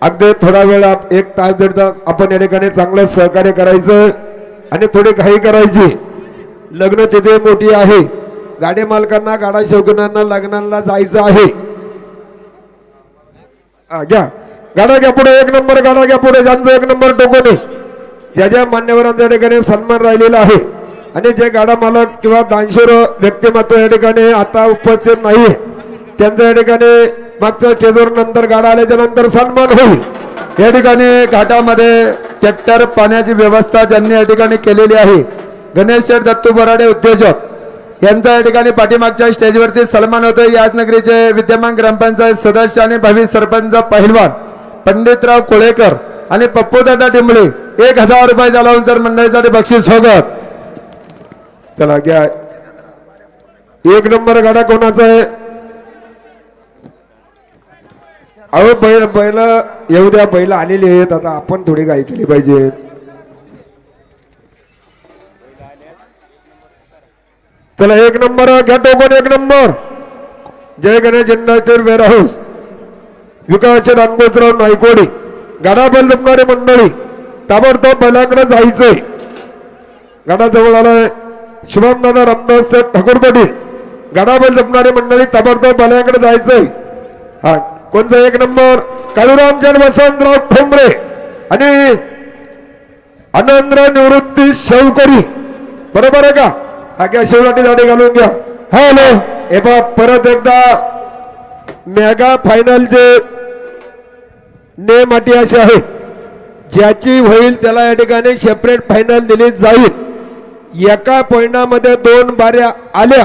अगदी थोडा वेळ एक तास दीड तास आपण या ठिकाणी चांगलं सहकार्य करायचं आणि थोडी घाई करायची. लग्न तिथे मोठी आहे, गाडी मालकांना गाडा शौकीनांना लग्नाला जायचं आहे. घ्या गाडा घ्या पुढे, एक नंबर गाडा घ्या पुढे, ज्यांचं एक नंबर टोकन ज्या ज्या मान्यवरांच्या ठिकाणी सन्मान राहिलेला आहे आणि जे गाडा मालक किंवा दानशूर व्यक्तिमत्व या ठिकाणी आता उपस्थित नाही त्यांच्या या ठिकाणी मागच्या स्टेजवर नंतर गाडा आल्याच्या नंतर सन्मान होईल. या ठिकाणी घाटामध्ये ट्रॅक्टर पाण्याची व्यवस्था ज्यांनी या ठिकाणी केलेली आहे गणेश शेठ दत्तू बोराडे उद्योजक यांचा या ठिकाणी पाठीमागच्या स्टेजवरती सन्मान होतोय. याच नगरीचे विद्यमान ग्रामपंचायत सदस्य आणि भावी सरपंच पहिलवान पंडितराव कोळेकर आणि पप्पूदादा टिंबळे 1000 रुपये लावून मंडळीसाठी बक्षीस स्वागत. चला घ्या, एक नंबर गाडा कोणाचा आहे? अहो बैल येऊ द्या, बैल आलेली आहेत, आता आपण थोडी घाई केली पाहिजे. चला एक नंबर घ्या टोकन, एक नंबर जय गणेश इंडस्ट्रियल वेअरहाऊस विकासचे रंगोत्सव नायकोडी. गाडा बैल जमणारी मंडळी ताबडतोब बैलाकडे जायचंय. गाडा जवळ आलाय. शुभम दादा रामदास ठाकूर पाटील, गाडा बैल जमणारी मंडळी ताबडतोब बैलाकडे जायचंय. हा कोणता? एक नंबर काळूराम जन वसंतराव ठोंबरे आणि आनंदराव निवृत्ती शेवकरी, बरोबर आहे का? हा घ्या शेवटी गाडी घालून घ्या. हॅलो हे बा परत एकदा मेगा फायनलचे नेम अटी अशी आहे, ज्याची होईल त्याला या ठिकाणी सेपरेट फायनल दिली जाईल. एका पॉइंटामध्ये 2 बाऱ्या आल्या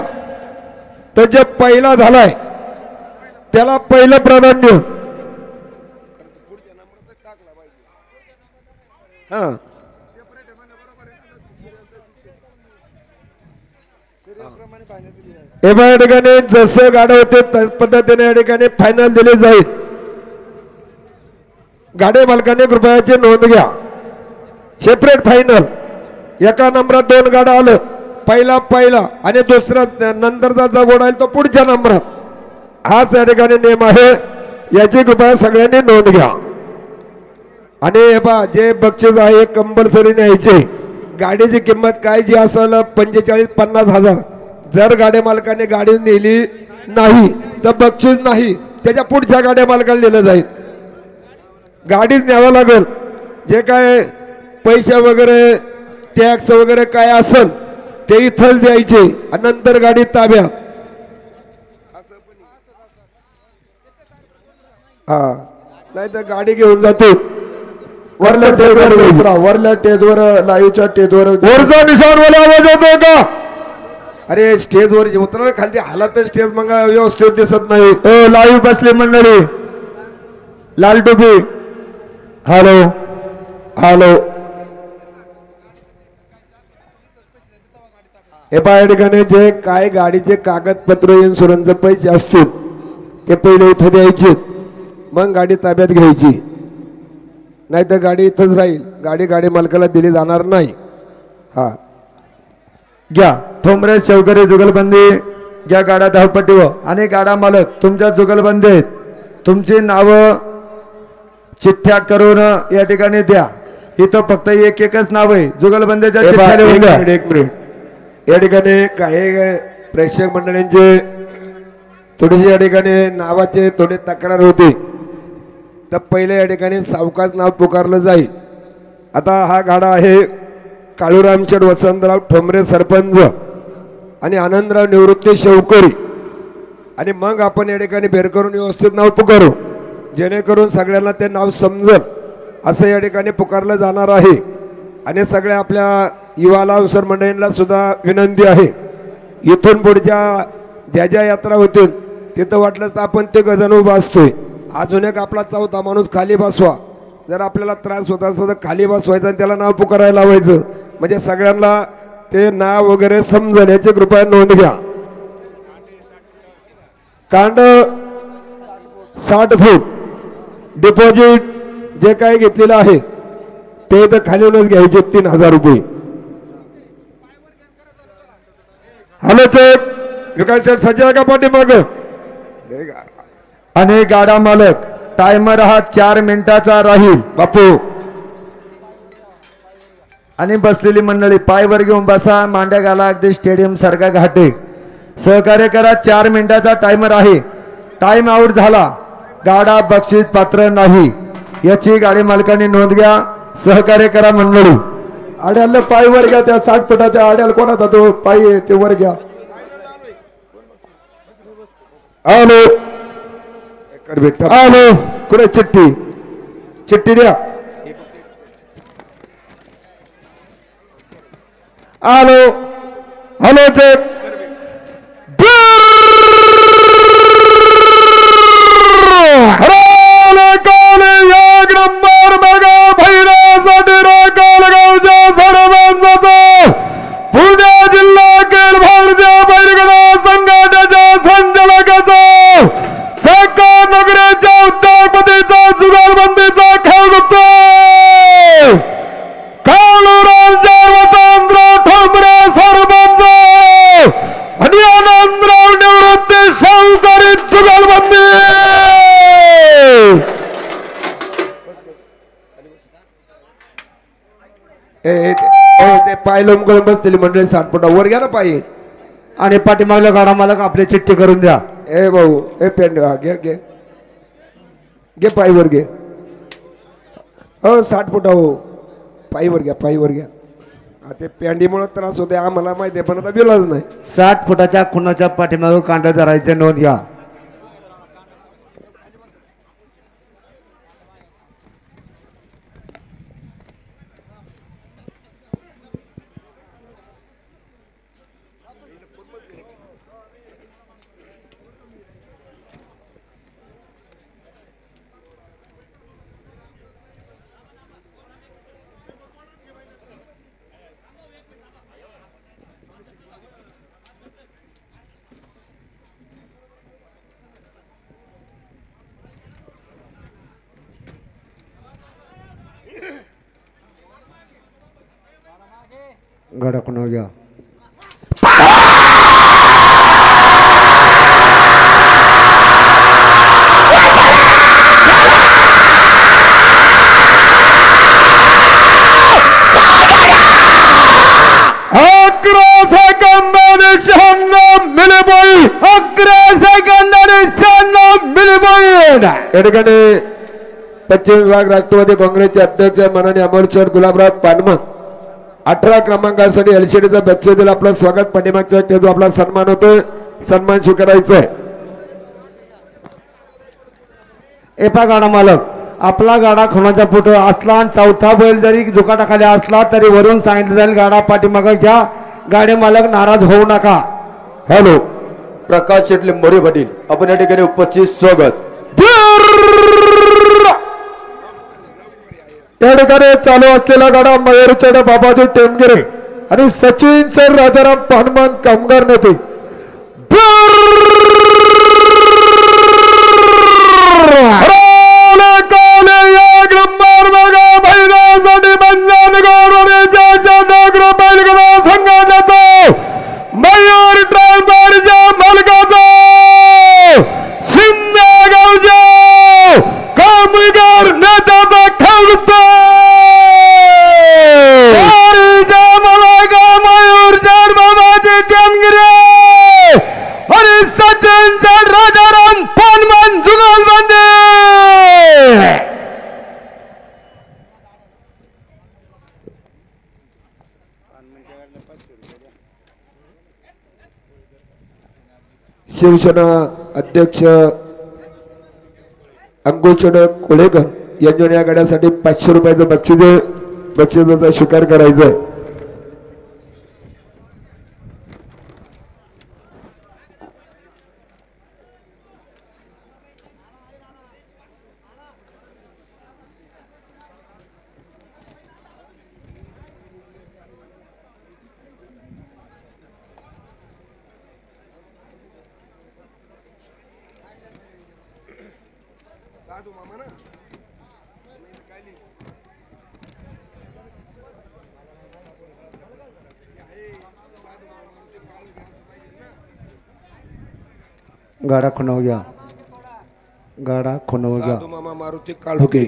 तर जे पहिला झालाय त्याला पहिलं प्राधान्य. हा या ठिकाणी जसं गाडं होते त्याच पद्धतीने या ठिकाणी फायनल दिली जाईल. गाडी मालकाने कृपयाची नोंद घ्या. सेपरेट फायनल, एका नंबरात 2 गाडा आलं, पहिला आणि दुसरा नंतरचा जो गोडा आहे तो पुढच्या नंबरात. हाच या ठिकाणी नियम आहे, याची कृपया सगळ्यांनी नोंद घ्या. आणि हे पहा जे बक्षीस आहे कंपल्सरी न्यायचे. गाडीची किंमत काय जी असेल 45-50 हजार. जर गाडी मालकाने गाडी नेली नाही तर बक्षीस नाही, त्याच्या पुढच्या गाड्या मालकाला दिलं जाईल. गाडीच न्यावं लागेल. जे काय पैसे वगैरे टॅक्स वगैरे काय असेल ते इथंच द्यायचे आणि नंतर गाडी ताब्यात. हा नाही तर गाडी घेऊन जातो. वरल्या स्टेजवर लाईव्हच्या स्टेजवर वरचा निशाण मला आवाज येतोय का? अरे स्टेजवर उतरा खाली हाला तर स्टेज मग व्यवस्थित दिसत नाही. लाईव्ह बसली मंडळी, लाल टोपी. हॅलो हॅलो हे पहा या ठिकाणी जे काय गाडीचे कागदपत्र इन्शुरन्सचे पैसे असतील ते पहिले इथं द्यायचे, मग गाडी ताब्यात घ्यायची. नाही तर गाडी इथंच राहील, गाडी मालकाला दिली जाणार नाही. हा घ्या ठोंबरे शेवकरी जुगलबंदी घ्या. गाडा धावपट्टीवर आणि गाडा मालक तुमच्या जुगलबंदी आहेत, तुमची नावं चिठ्ठ्या करून या ठिकाणी द्या. इथं फक्त एकच नाव आहे जुगलबंदीच्या चिठ्ठ्या लिहून द्या. एक मिनिट या ठिकाणी काही प्रेक्षक मंडळींचे थोडीशी या ठिकाणी नावाचे थोडे तक्रार होते, तर पहिले या ठिकाणी सावकाश नाव पुकारलं जाईल. आता हा गाडा आहे काळूराम शेठ वसंतराव ठोंबरे सरपंच आणि आनंदराव निवृत्ती शेवकरी, आणि मग आपण या ठिकाणी बेर करून व्यवस्थित नाव पुकारू, जेणेकरून सगळ्यांना ते नाव समजल असं या ठिकाणी पुकारलं जाणार आहे. आणि सगळ्या आपल्या युवा लावसर मंडळींना सुद्धा विनंती आहे, इथून पुढच्या ज्या ज्या यात्रा होतील तिथं वाटलंच तर आपण ते गजन उभा असतोय. अजून एक आपला चौथा माणूस खाली बसवा. जर आपल्याला त्रास होत असेल तर खाली बसवायचं आणि त्याला नाव पुकारायला लावायचं, म्हणजे सगळ्यांना ते नाव वगैरे समजेल. याची कृपया नोंद घ्या. कांड 60 फूट डिपॉझिट जे काही घेतलेलं आहे ते तर खालीच घ्यायचे 3000 रुपये. हॅलो चेक विकास सज्जा का पाठीमाग आणि गाडा मालक टायमर हा 4 मिनिटाचा राहील. बापू आणि बसलेली मंडळी पायवर घेऊन बसा, मांड्या घाला, अगदी स्टेडियम सारखा घाटे. सहकार्य करा, 4 मिनिटाचा टायमर आहे. टाइम आउट झाला गाडा बक्षीस पात्र नाही, याची गाडी मालकांनी नोंद घ्या. सहकार्य करा मंडळी. आड्याला पाय वर घ्या, त्या 60 फुटाच्या आड्याला कोणाचा तो पाय आहे ते वर घ्या. आलो कर बेटा आलो. कुठे चिठ्ठी चिठ्ठी द्या. आलो हॅलो ते पुणे जिल्हा खेळ भारतीय बैलगाडा संघटनेच्या संचालकाचा नगरीच्या उद्योगपतीचा जुगारबंदीचा खेळ बघतोय काळूरामच्या वसंतराव ठोंबरे सरपंच आणि आनंदराव निवृत्ती शाहूकारी जुगारबंदी. ते पाय लोंबकळून बसलेली मंडळी 60 फुटा वर घ्या ना पायी. आणि पाठीमागल्या गाडा मालक आपली चिठ्ठी करून द्या. ए भाऊ ए पेंड घे घे घे पायीवर घे. हो 60 फुटा हो पायीवर घ्या पायीवर घ्या. ते पेंडीमुळे त्रास होते आम्हाला माहिती आहे, पण आता बिलाच नाही. 60 फुटाच्या खुणाच्या पाठीमागे कांड धरायचे नोंद घ्या. गाडा खुणा घ्या. या ठिकाणी पश्चिम विभाग राष्ट्रवादी काँग्रेसचे अध्यक्ष माननीय अमोलचंद गुलाबराव पानमन 18 क्रमांकासाठी एलसीडीचा बक्षीस दिला. आपलं स्वागत. पाठीमागचा स्टेजवर आपला सन्मान होतोय, सन्मान स्वीकारायचा आहे. एपा गाडा मालक आपला गाडा खुणाचा फोटो असला आणि चौथा बैल जरी दुकानाखाली असला तरी वरून सांगितलं जाईल गाडा पाठीमागे घ्या. गाडी मालक नाराज होऊ नका. हॅलो प्रकाश शेटले मोरे पाटील आपण या ठिकाणी उपस्थित स्वागत. त्या ठिकाणी चालू असलेला गाडा मयूरचंद बाबाजी टेमगिरे आणि सचिन सर राजाराम पानमन कामगार नेते. मयूर ड्रायव्हरच्या मालकाचा शिंदे गावच्या कामगार नेत्याचा खेळ मयूर जर बाबाजी टेमगिरे आणि सचिन जर राजाराम पानमन जुगलबंदी. शिवसेना अध्यक्ष अंकुशचंद कोळेकर यांच्या या गाड्यासाठी 500 रुपयाचं बक्षिसाचा स्वीकार करायचा आहे. गाडा खुणाव घ्या. गाडा खुणवगा साधू मामा मारुती काळोखे.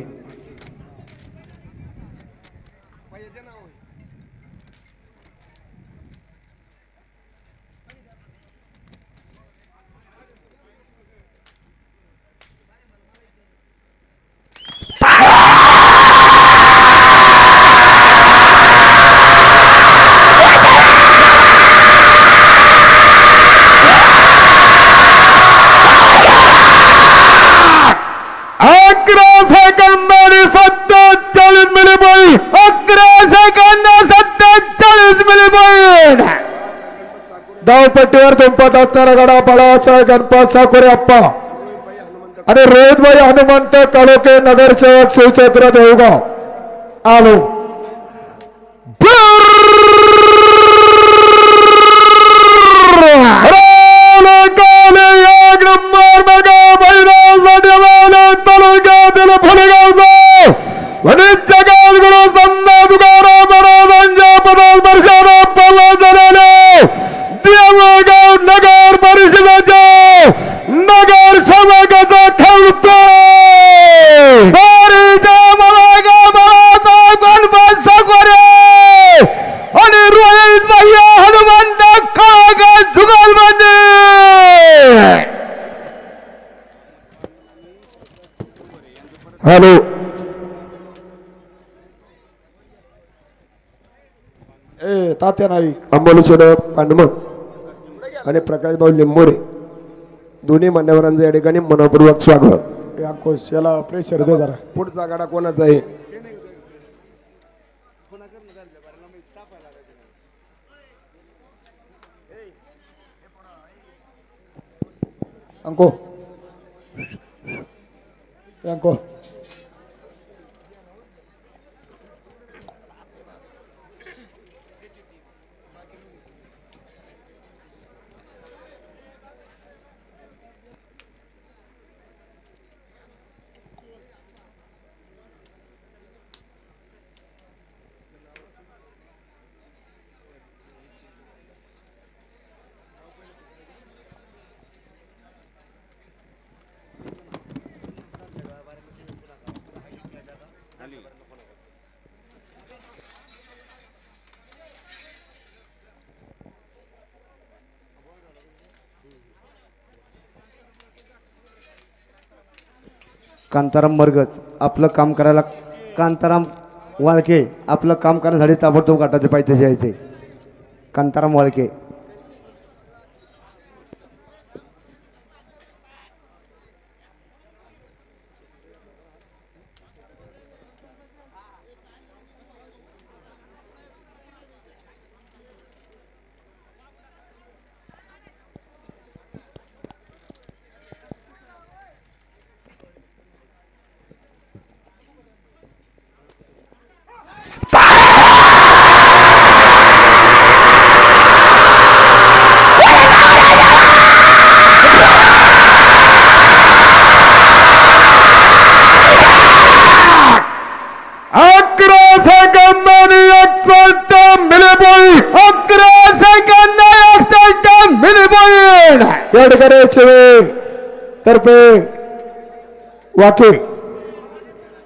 धावपट्टीवर दुंपत असणारा गडा पळाचा गणपत साकोरे अप्पा आणि रोहितभाई हनुमंत काळोखे नगरसेवक शिवछत्र देवगाव आलो. नगर परिषदेच्या नगर सेवकाचा खेळतो गणपत साकोरे आणि रोहित भैया हनुमंत काळोखे जुगलबंदी. हॅलो ए तात्या नाईक अंबोलीश्वर पांडमक आणि प्रकाशभाऊ लिंबोरे दोन्ही मान्यवरांचं या ठिकाणी मनपूर्वक स्वागत. या कोश याला प्रेशर दे जरा. पुढचा गाडा कोणाचा आहे? अंको अंको कांताराम मरगज आपलं काम करायला कांताराम वाळके आपलं काम करण्यासाठी ताबडतोब गाठाचे पाहिजे आहे ते कांताराम वाळके. या ठिकाणी तर्फे वाके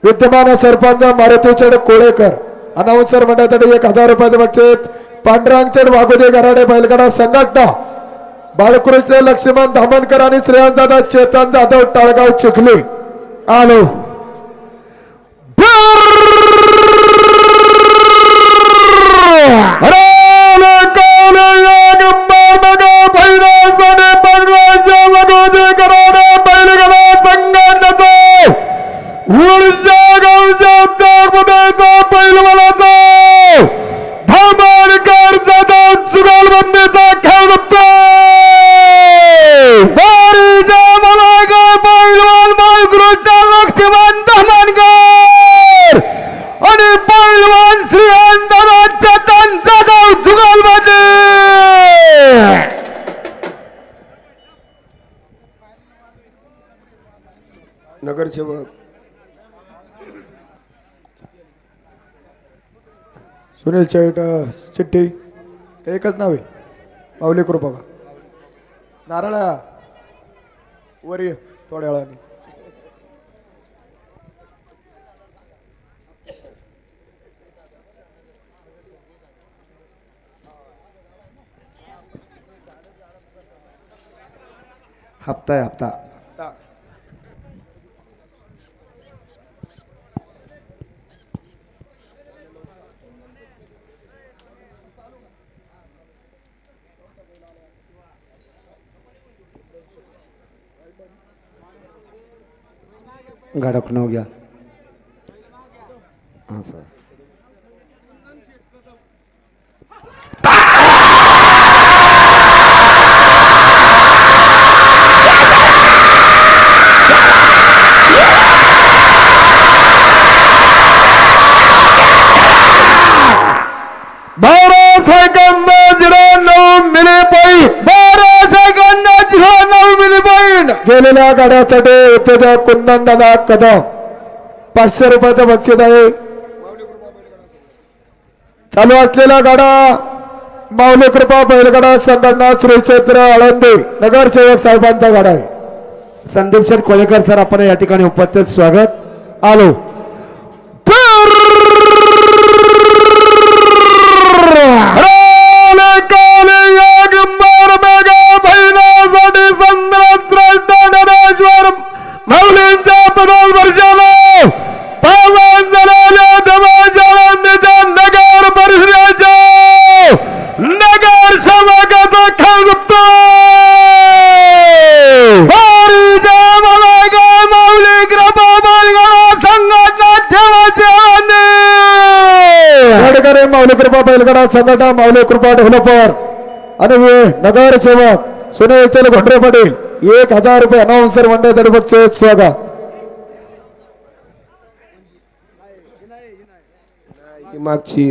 विद्यमान सरपंच मारुतीचंद कोळेकर अनाउन्सर मंडळासाठी 1000 रुपयाचे बक्षीस. पांडुरंगचंद वाघोदे गराडे बैलगाडा संघटना बाळकृष्ण लक्ष्मण धामणकर आणि श्रेयांदादा चेतन जाधव टाळगाव चिखली आलो. नगरसेवक सुनील शेट चिठ्ठी एकच नाव आहे माऊली कृपा नारळा वर ये थोड्या वेळाने. हप्ता आहे हप्ता. गाडक नाव घ्या. हां सर. गेलेल्या गाड्यासाठी उत्तेजक कुंदन दादा कदम 500 रुपयाचं बक्षीस आहे. चालू असलेला गाडा माऊली कृपा बैलगाडा संघटना श्री क्षेत्र आळंदी नगरसेवक साहेबांचा गाडा आहे. संदीप सर कोळेकर सर आपण या ठिकाणी उपस्थित स्वागत. आलो. माऊली कृपा बैलगाडा संघटना माऊली कृपा डेव्हलपर्स आणि नगरसेवक सुनील चल घोंडरे पाटील 1000 रुपये अनाउन्सर मंडळातर्फे बक्षीस स्वागत. मागची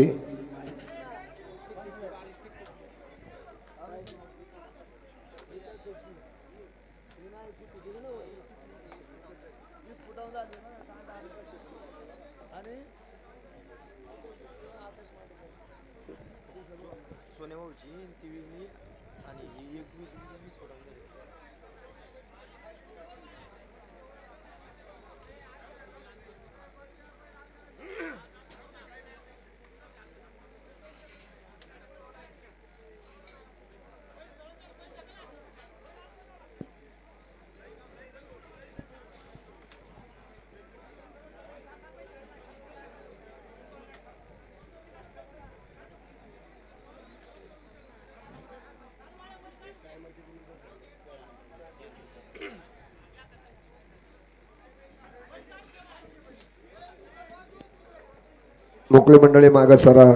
मोकळी मंडळी मागे सरा.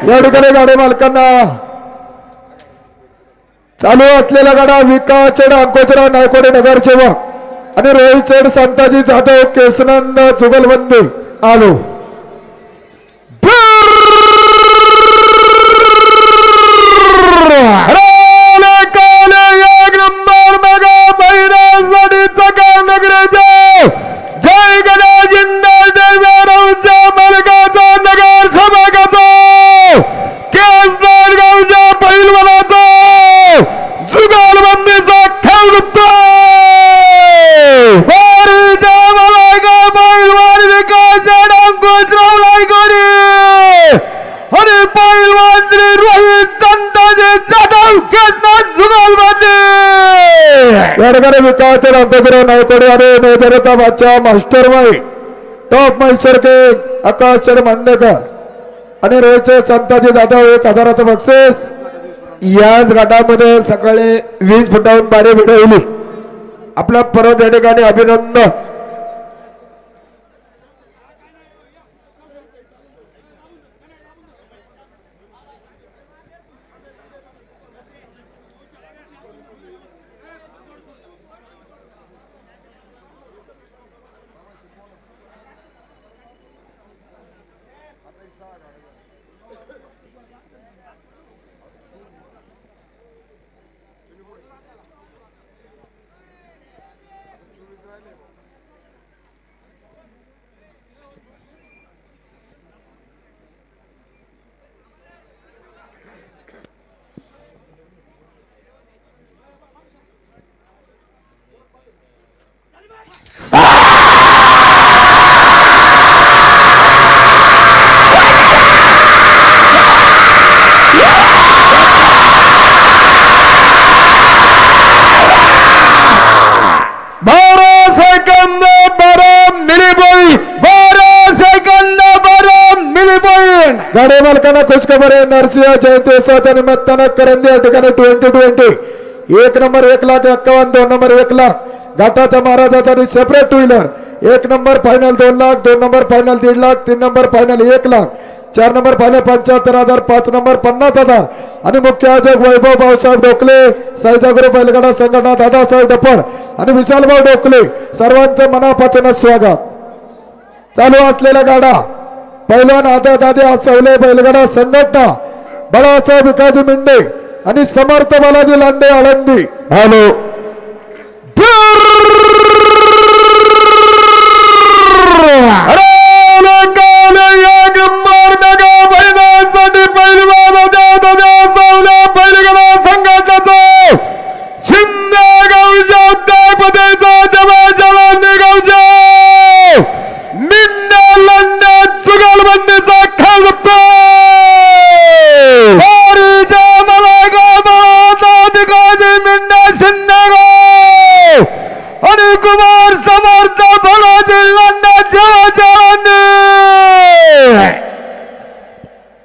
या ठिकाणी गाडी मालकांना चालू असलेला गाडा विकास चेड अंकोचराव नायकोडे नगरसेवक आणि रोहित चेड संताजी जाधव केसनंद जुगलबंदी आलो. रोहित संताजी जाधव केसनंद या ठिकाणी विकासचे रामचंद्र नायकोडे आणि मैदानाचा बादशाह मास्टर माई टॉप मास्टर के आकाश मांडेकर आणि रोहितचे संताजी जाधव 1000चं बक्षीस. याच गटामध्ये सकाळी 20 फुटाहून बारी भिडवली. आपला परत या ठिकाणी अभिनंदन. गाडी मालकांना खुशखबर आहे. नरसिंह जयंती निमित्तानं करंदी या ठिकाणी 2020 1 नंबर 1,51,000 2 नंबर 1,00,000 घाटाच्या महाराजाचा separate two wheeler 1 number final 2 lakh 2 number final 1.5 lakh 3 number final 1 lakh 4 number final 75,000 5 number 50,000 आणि मुख्य आयोजक वैभव भाऊसाहेब डोकले सैदागुरु बैलगाडा संघटना दादासाहेब डफळ आणि विशालभाऊ डोकले सर्वांचं मनापासून स्वागत. चालू असलेला गाडा पैलवान आदत आदी सवले बैलगाडा संघटना बाळासाहेब विकाजी मिंडे आणि समर्थ बालाजी लांडे आळंदी. हॅलो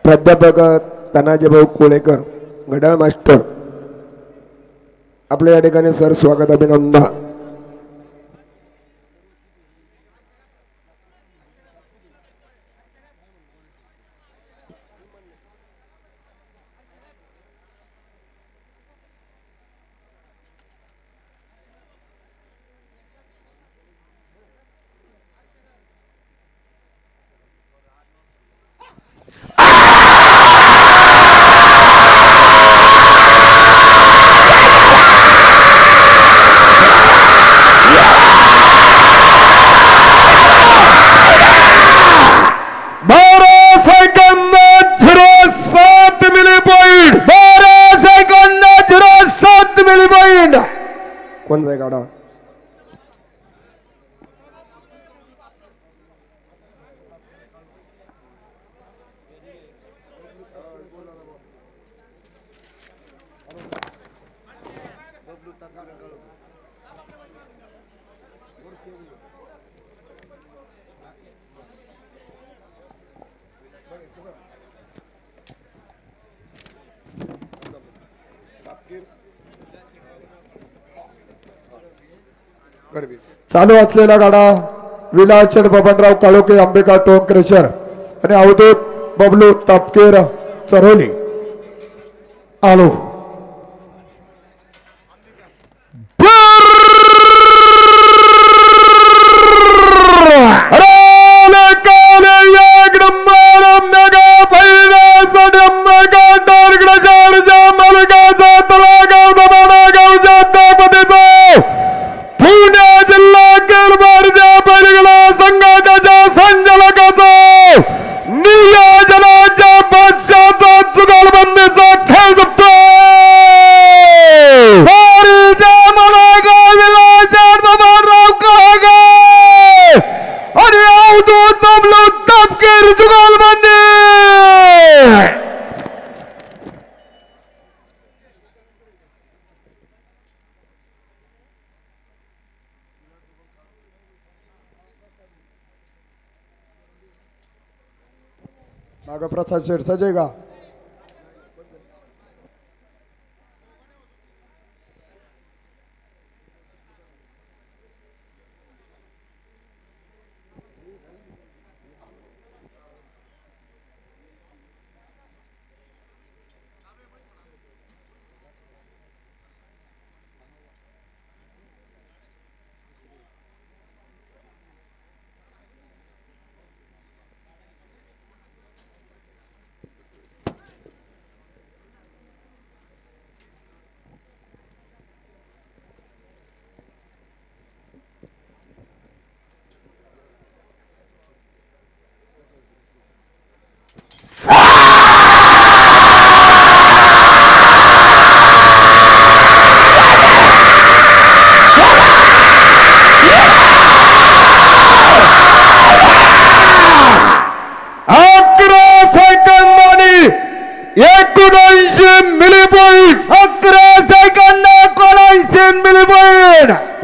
प्राध्यापक तानाजीभाऊ कोळेकर घड्याळ मास्टर आपल्या या ठिकाणी सर स्वागत अभिनंदन. कोण जाय गाडा चालू असलेला गाडा विलास बबनराव काळोखे अंबिका टोन क्रेशर आणि अवधूत बबलू तापकेर चरोली. आलो मागं प्रसाद शेठ सजय का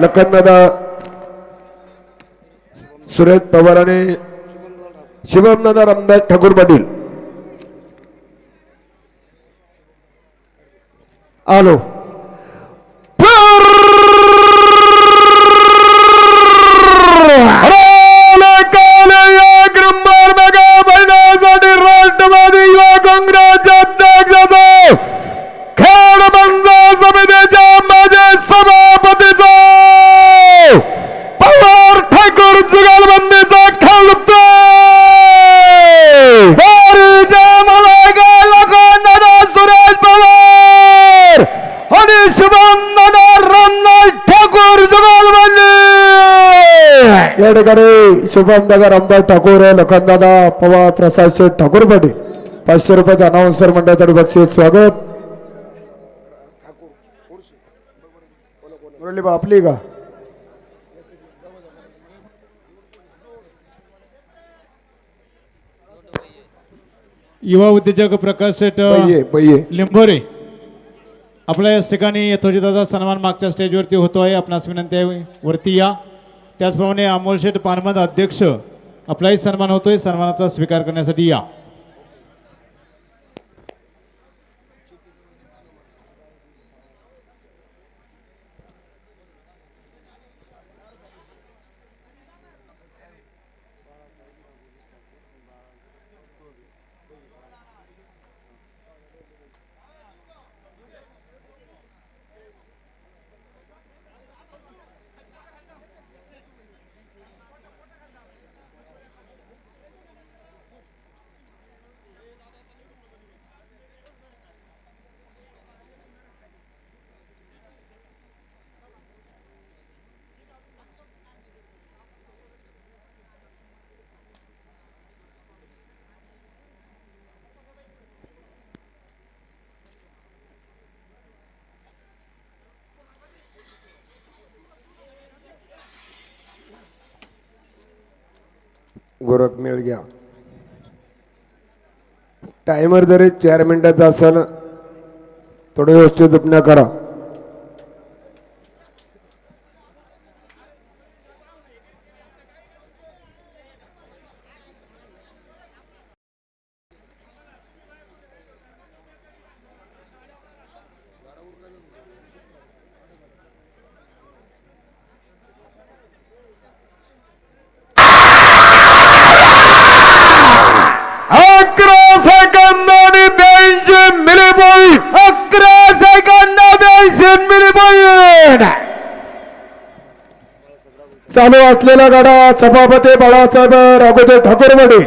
लखनदादा सुरेश पवार आणि शिवमदादा रामदास ठाकूर पाटील आलो राष्ट्रवादी युवा काँग्रेसचे अध्यक्ष खेड बंद समितीच्या माझे सभापतीचा पवार ठाकूर जुगलबंदीचा खेळतो सुरेश पवार आणि शुभमदादा रामदास ठाकूर जुगलबंदी या ठिकाणी शुभमदादा रामदास ठाकूर लखनदादा पवार प्रसाद शेठ ठाकूर पाटील 500 रुपयाचा अनाउन्सर मंडळातर्फे बक्षीस स्वागत मुरली बा आपली का युवा उद्योजक प्रकाश शेठ बయ్యే लिंबोरे आपल्या याच ठिकाणी यथोचिताचा सन्मान मागच्या स्टेजवरती होतो आहे. आपणास विनंती आहे वरती या. त्याचप्रमाणे अमोल शेठ पानमद अध्यक्ष आपलाही सन्मान होतोय. सन्मानाचा स्वीकार करण्यासाठी या. गोरख मिळ घ्या. टायमर जरी 4 मिनिटाचा असेल थोडं व्यवस्थित उपना करा. चालू असलेला गाडा सभापती बाळासाहेब राघोदे ठाकूरवाडी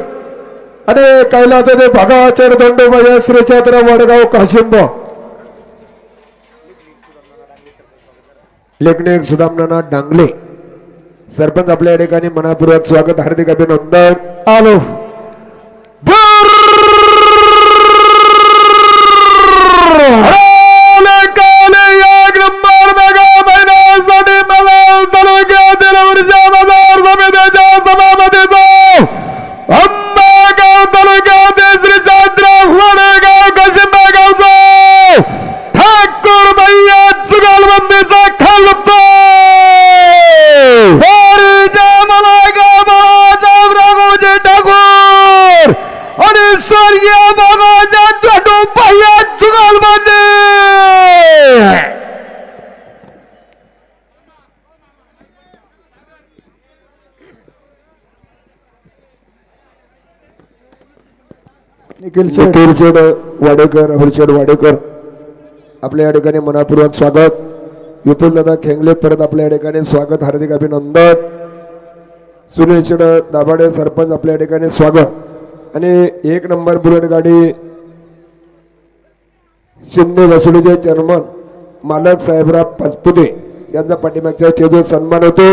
आणि कैलासदेव भगाचर दंडोबा श्री छत्र वडगाव काशिंब लेखनिक सुदामनाना डांगले सरपंच आपल्या या ठिकाणी मनापूर्वक स्वागत हार्दिक अभिनंदन. आलो भैया जुगलबंदी. निखिल शेड वाडेकर राहुल शेड वाडेकर आपल्या या ठिकाणी मनापूर्वक स्वागत. विपुल दादा खेंगले परत आपल्या या ठिकाणी स्वागत, हार्दिक अभिनंदन. सुनील शेड दाभाडे सरपंच आपल्या या ठिकाणी स्वागत. आणि 1 नंबर बुलेट गाडी शिंदे वसुलीचे चेअरमन मालक साहेबराव पाचपुते यांचा पाठीमागच्या स्टेजवर सन्मान होतो.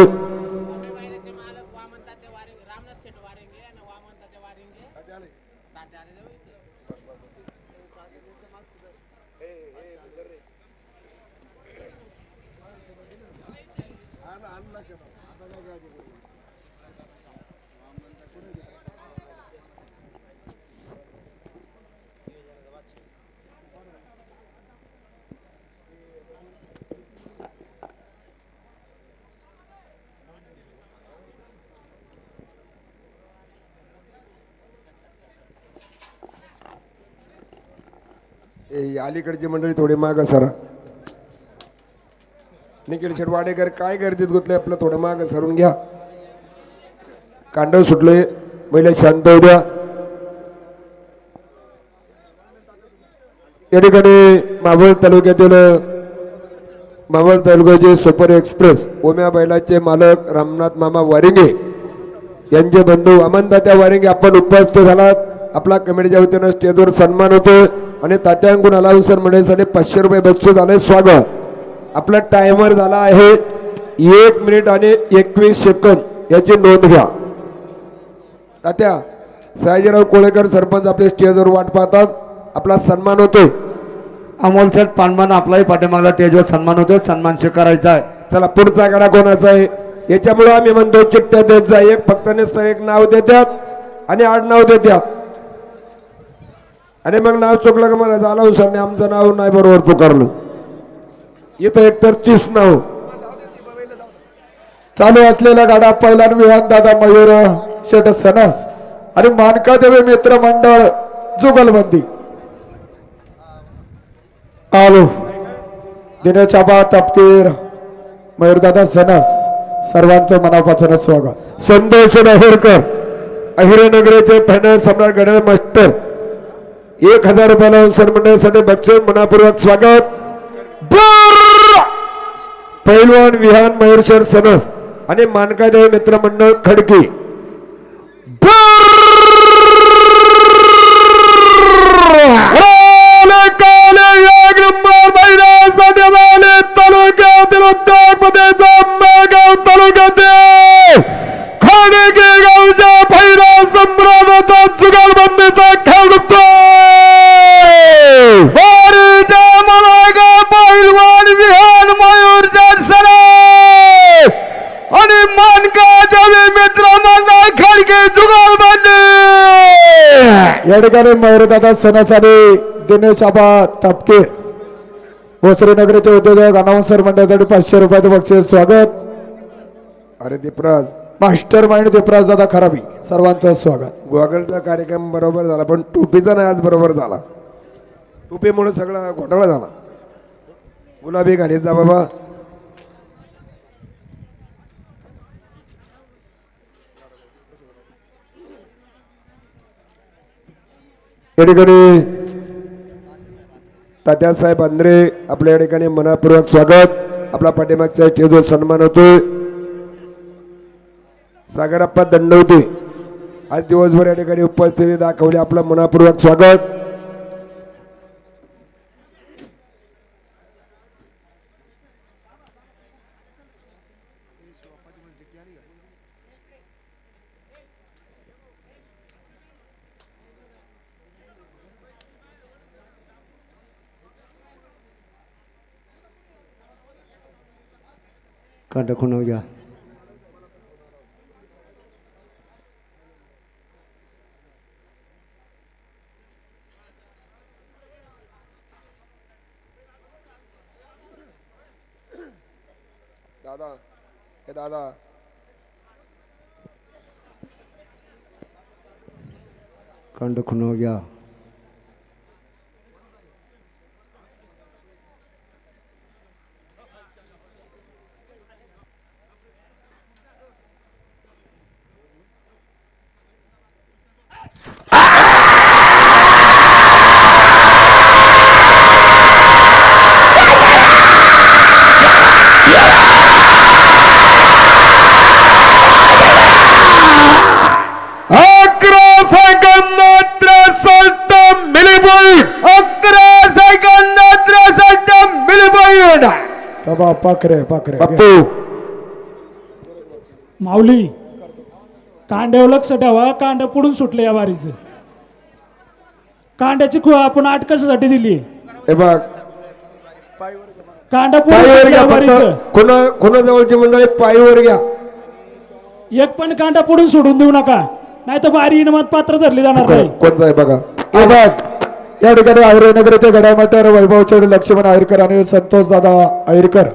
अलीकडची मंडळी थोडी माग सरा. निखिल शेटवाडेकर काय गर्दीत गुतले, आपलं थोडं माग सरून घ्या. कांडव सुटले, महिला शांत होऊ द्या. या ठिकाणी मावळ तालुक्याचे सुपर एक्सप्रेस ओम्या बैलाचे मालक रामनाथ मामा वारिंगे यांचे बंधू वामन तात्या वारिंगे आपण उपस्थित झालात. आपला कमिटीच्या वतीनं स्टेजवर सन्मान होतो आणि तात्यांकून अलाउन्सर मंडळीसाठी 500 रुपये बक्षीस झाले. स्वागत. आपला टायमर झाला आहे 1 मिनिट आणि 21 सेकंद, याची नोंद घ्या. तात्या सयाजीराव कोळेकर सरपंच आपले स्टेजवर वाट पाहतात, आपला सन्मान होतोय. अमोल शेठ पानमान आपलाही पाठीमागला स्टेजवर सन्मान होतो, सन्मान स्वीकारायचा आहे. चला पुढचा गाडा कोणाचा आहे याच्यामुळे आम्ही म्हणतो चिठ्ठ्या देत जा. एक फक्त नुसतं एक नाव देतात आणि आडनाव देतात आणि मग नाव चुकलं का मला झाला उसरने आमचं नाव नाही बरोबर पुकारलं. इथं एकतर 30 नाव. चालू असलेला गाडा पहिला विहान दादा मयूर शेठ सनस आणि मानकादेवी मित्र मंडळ जुगलबंदी. आलो दिनेशाबा तपकीर मयूरदादा सनस सर्वांचं मनापासून स्वागत. संदेश अहिरकर अहिरेनगरीचे फायनल सम्राट गणेश मास्टर 1000 रुपयाला मंडळासाठी बक्षीस मनापूर्वक स्वागत. पैलवान विहान मयूरशर सनस आणि मानकादेवी मित्रमंडळ खडकी. तालुक्यातील खडकी गावच्या पहिला सम्राटाचा जुगलबंदीचा खेळ पैलवान विहान मयूरशर सनस आणि मानकादेवी मित्रमंडळ खडकी जुगलबंदी. या ठिकाणी मयूरदादा सनस आणि दिनेश आबा तपकीर भोसरी नगरीचे उद्योजक अनाउन्सर मंडळासाठी 500 रुपयाचं बक्षीस स्वागत. अरे दीपराज मास्टर माइंड दीपराज दादा खराबी सर्वांचं स्वागत. गोगलचा कार्यक्रम बरोबर झाला पण टोपीचा नाही आज बरोबर झाला. टोपीमुळे सगळा घोटाळा झाला. गुलाबी घालीत जा बाबा. या ठिकाणी तात्यासाहेब आंद्रे आपल्या या ठिकाणी मनापूर्वक स्वागत. आपला पाठीमागच्या स्टेजवर सन्मान होतोय. सागरप्पा दंडवते आज दिवसभर या ठिकाणी उपस्थिती दाखवली, आपलं मनापूर्वक स्वागत. कांटा खुणव घ्या. दादा हे दादा कांड खुणव घ्या. बाबा पाखरे पाखरे बाप्पू माऊली कांड्यावर लक्ष ठेवा. कांड पुढून सुटले या वारीचं. कांड्याची आपण आठ कशासाठी दिली? हे बघ कांडा पुढून पायीवर सुटले घ्या या वारीचं. फक्त कोणा जवळची मंडळी पायीवर घ्या. एक पण कांडा पुढून सोडून देऊ नका, नाही तर वारी इनामात पात्र धरली जाणार नाही. कोणता आहे बघा. हे बघ या ठिकाणी आहिरेनगर येथे घड्यामाटर वैभव चौधरी लक्ष्मण आहिरकर आणि संतोष दादा आहिरकर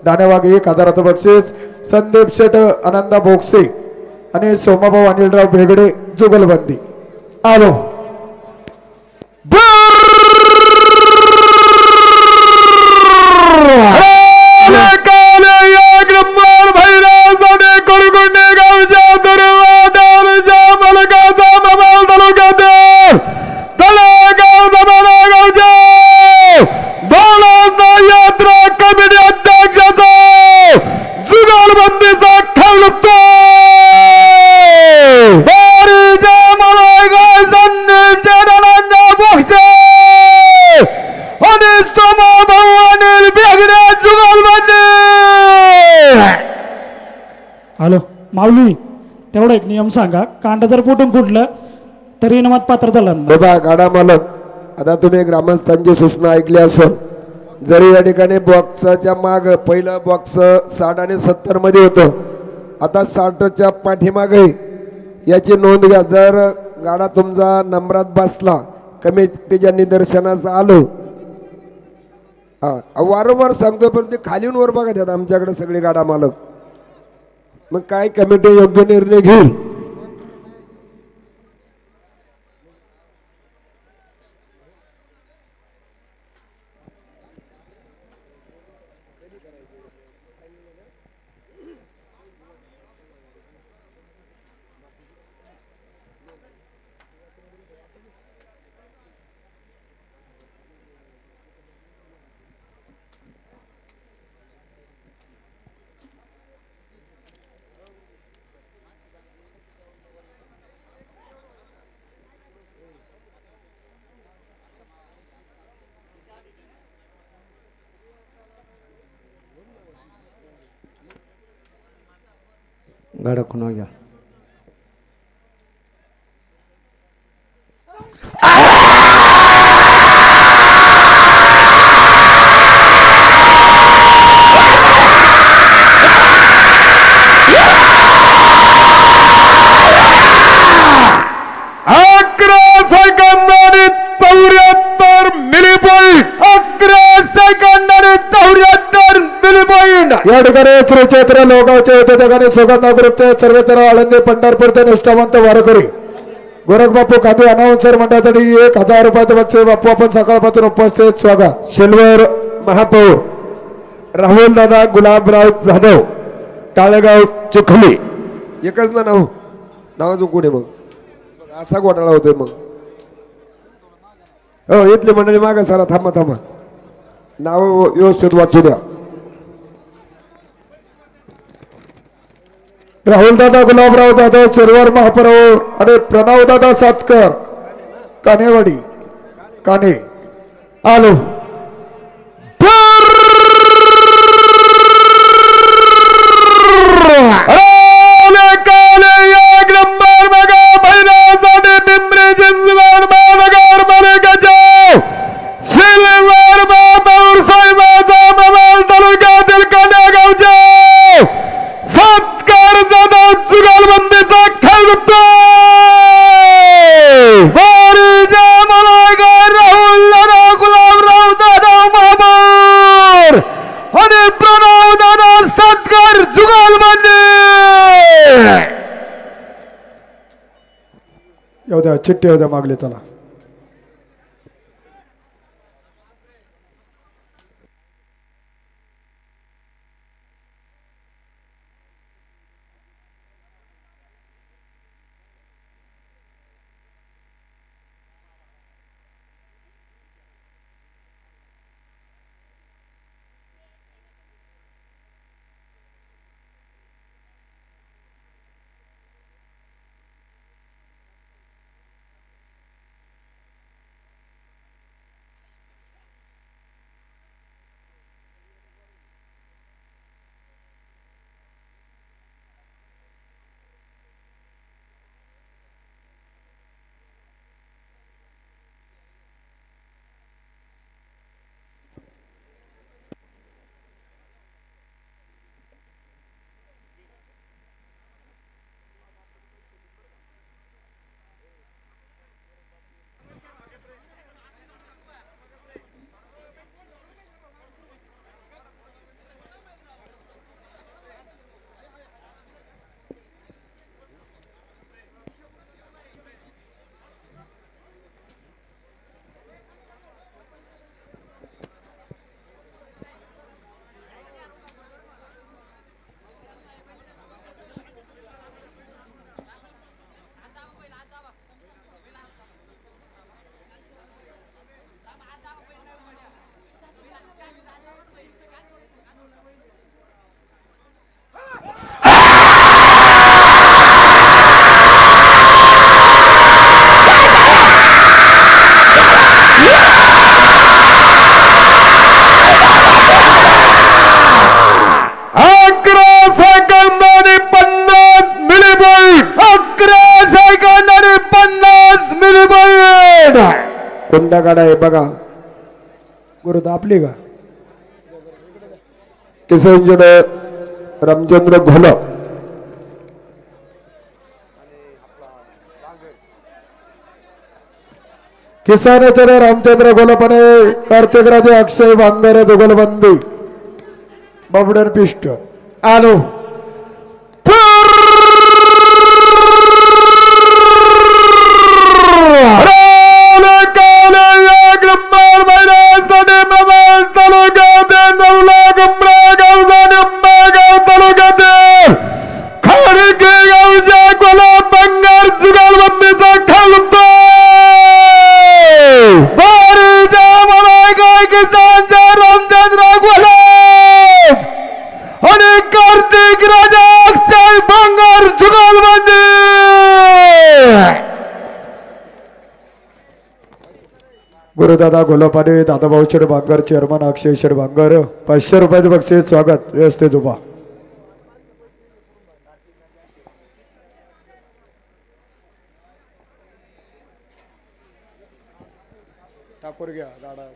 दानेवाग 1000चं बक्षीस. संदीप शेठ आनंदा बोगसे आणि सोमाभाऊ अनिलराव भेगडे जुगलबंदी. आलो हॅलो माऊली, तेवढा एक नियम सांगा. कांडा जर फुटून फुटलं तर इनामात पात्र झालं नाही. बाबा गाडा मालक, आता तुम्ही ग्रामस्थांची सूचना ऐकली असेल. जरी या ठिकाणी बॉक्सच्या माग पहिलं बॉक्स 60 आणि 70 मध्ये होतं, आता 60च्या पाठीमागे याची नोंद घ्या. जर गाडा तुमचा नंबरात बसला, कमिटीच्या निदर्शनास आलो, हा वारंवार सांगतो, पण ते खालीून वर बघा त्यात आमच्याकडे सगळे गाडा मालक. मग काय कमिटी योग्य निर्णय घेईल. गाडा खुना घ्या. या ठिकाणी श्री चैत्र लोगावचे होते त्या ठिकाणी सुगंधा ग्रुपचे सर्वेतर आळंदी पंढरपूरचे निष्ठावंत वारकरी गोरख बापू खाते अनाउन्सर मंडळासाठी 1000 रुपयाचं बक्षीस. बापू आपण सकाळपासून उपस्थित. स्वागत. सिल्वर महापौर राहुल दादा गुलाबराव जाधव टाळेगाव चिखली. एकच ना नाव कुठे मग असा घोटाळा होतोय मग. हो इथली मंडळी मागा सारा थांबा नाव व्यवस्थित वाचू द्या. राहुल दादा गुलाबराव जाधव सिल्वर महापौर आणि प्रणव दादा सातकर कानेवाडी काने. आलो येऊ चिठ्ठी येऊ द्या मागली त्याला. होंडा गाडा आहे बघा गुरु आपली का किसन रामचंद्र घोलप किसानाचे रामचंद्र गोलपणे कार्तिक राजे अक्षय वांगर जुगलबंदी बाबडन पिष्ट आलो गुरुदादा गोलपाडे दादाभाऊ शेडबांगर चेअरमन अक्षय शेडबांगर 500 रुपयाचे बक्षीस स्वागत व्यवस्थित उभा ठाकूर घ्या गाडा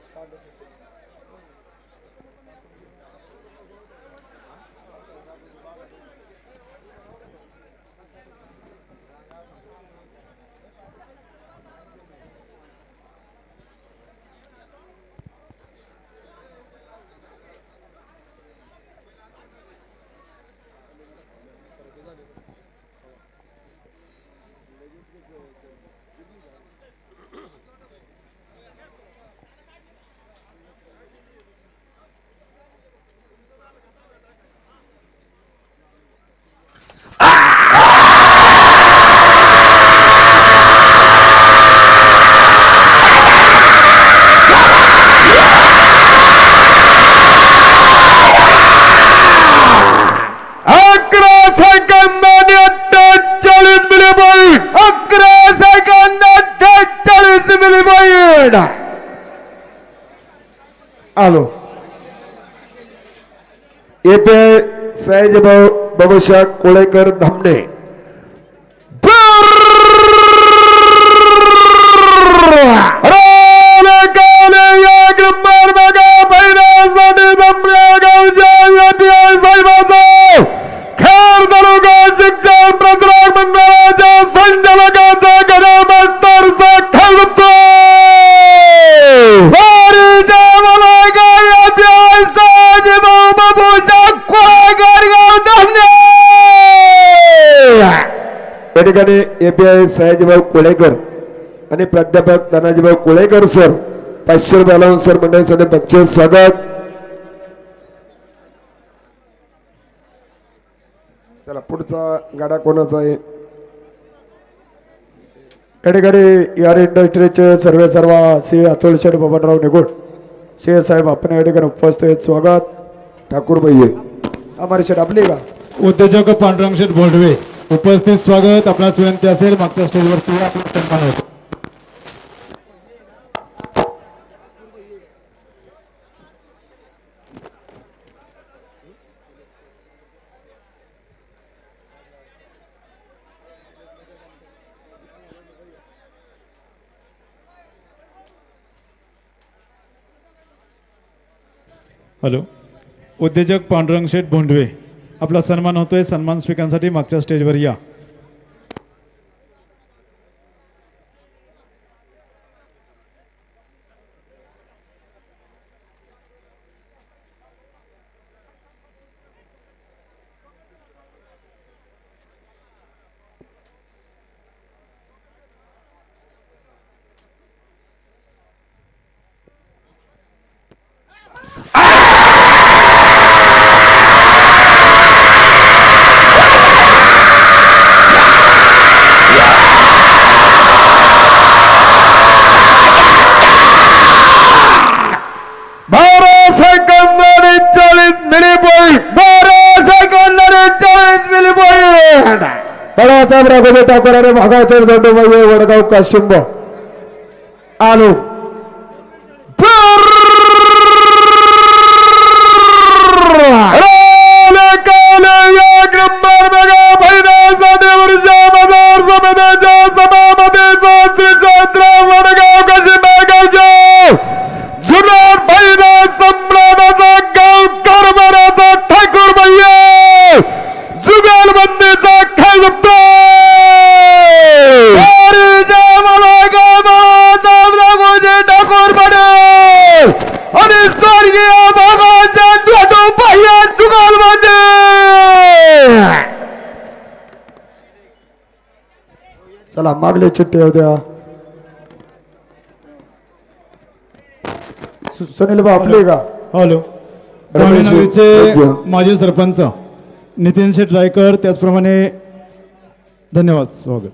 आलो येथे सयाजीभाऊ बाबूशा कोळेकर धामणे या ठिकाणी एपीआय सयाजीभाऊ कोळेकर आणि प्राध्यापक तानाजीभाऊ कोळेकर सर 500 रुपये लावून सर मंडळीसाठी बक्षीस स्वागत चला पुढचा गाडा कोणाचा आहे या ठिकाणी यार इंडस्ट्रीचे सर्व श्री अतुल शेठ बबनराव निगुड शेठ साहेब आपण या ठिकाणी उपस्थित स्वागत ठाकूर भैये आम्हाला शेठ आपली का उद्योजक पांडुरंग शेठ बोंडवे उपस्थित स्वागत आपणास विनंती असेल मागच्या स्टेजवरती आपला सन्मान होतो हॅलो उद्योजक पांडुरंग शेठ बोंडवे आपला सन्मान होतोय सन्मान स्वीकारासाठी मागच्या स्टेजवर या बाळासाहेब राघोबे ठाकूर भागाचे दंडोबाई वडगाव काशिंब आलो वडगाव काशिंब चला मागले चिठ्ठी होत्या सुनील भाऊ आपले का हॅलो रमेश नगरीचे सज्ज. माजी सरपंच नितीन शेठ रायकर त्याचप्रमाणे धन्यवाद स्वागत.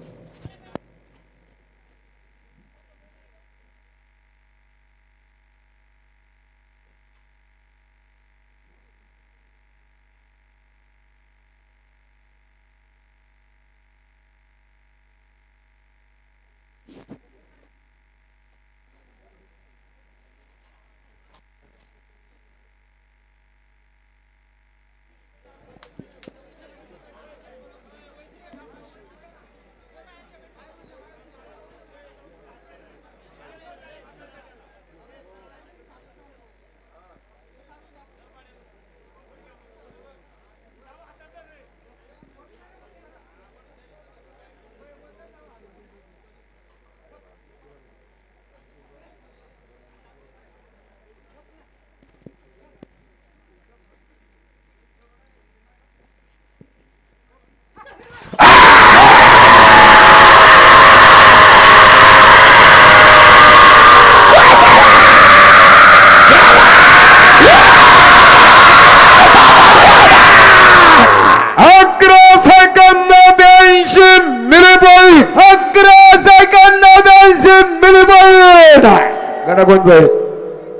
गणागोंज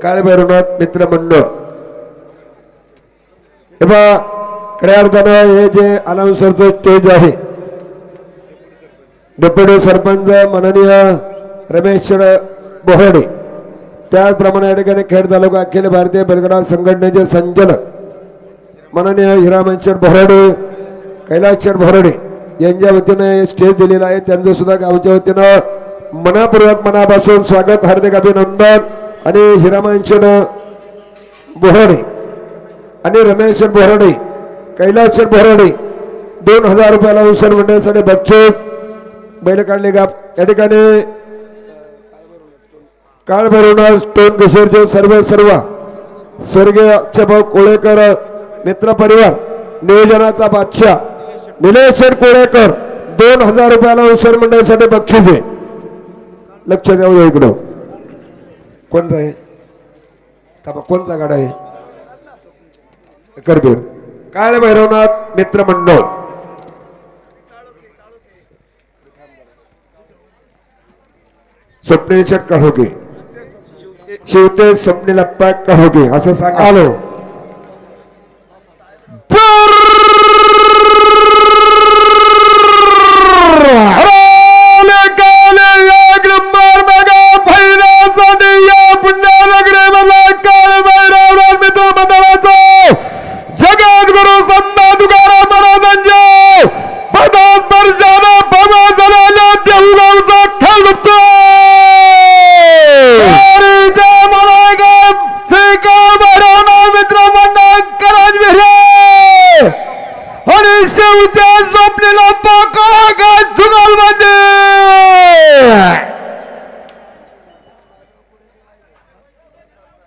काळे भैरवनाथ मित्र मंडळ हे बा खऱ्या अर्थानं हे जे अनाउन्सरचं स्टेज आहे डेप्युटी सरपंच माननीय रमेश बोहडे त्याचप्रमाणे या ठिकाणी खेड तालुका अखिल भारतीय बैलगाडा संघटनेचे संचालक माननीय हिरामनशेठ बोहडे कैलासशेठ बोहडे यांच्या वतीने स्टेज दिलेला आहे त्यांचं सुद्धा गावच्या वतीनं मनापूर्वक मनापासून स्वागत हार्दिक अभिनंदन. आणि हिरामनशेठ बोहडे आणि रमेश बोहडे कैलासशेठ बोहडे 2000 रुपयाला उसर मंडळासाठी बक्षीस बैल काढले गा या ठिकाणी काळ भैरवनाथ स्टोन कशेरचे सर्व स्वर्गीय अक्षभाऊ कोळेकर मित्र परिवार नियोजनाचा बादशाह निलेश शेठ कोळेकर 2000 रुपयाला उसर मंडळासाठी बक्षीस आहे. लक्ष द्यावं इकडं कोणता आहे कोणता गाडा आहे करबीर काळ भैरवनाथ मित्र मंडळ स्वप्नील शेठ कहोगे शिवते स्वप्नील अप्पा कहोगे असं सांगा. आलो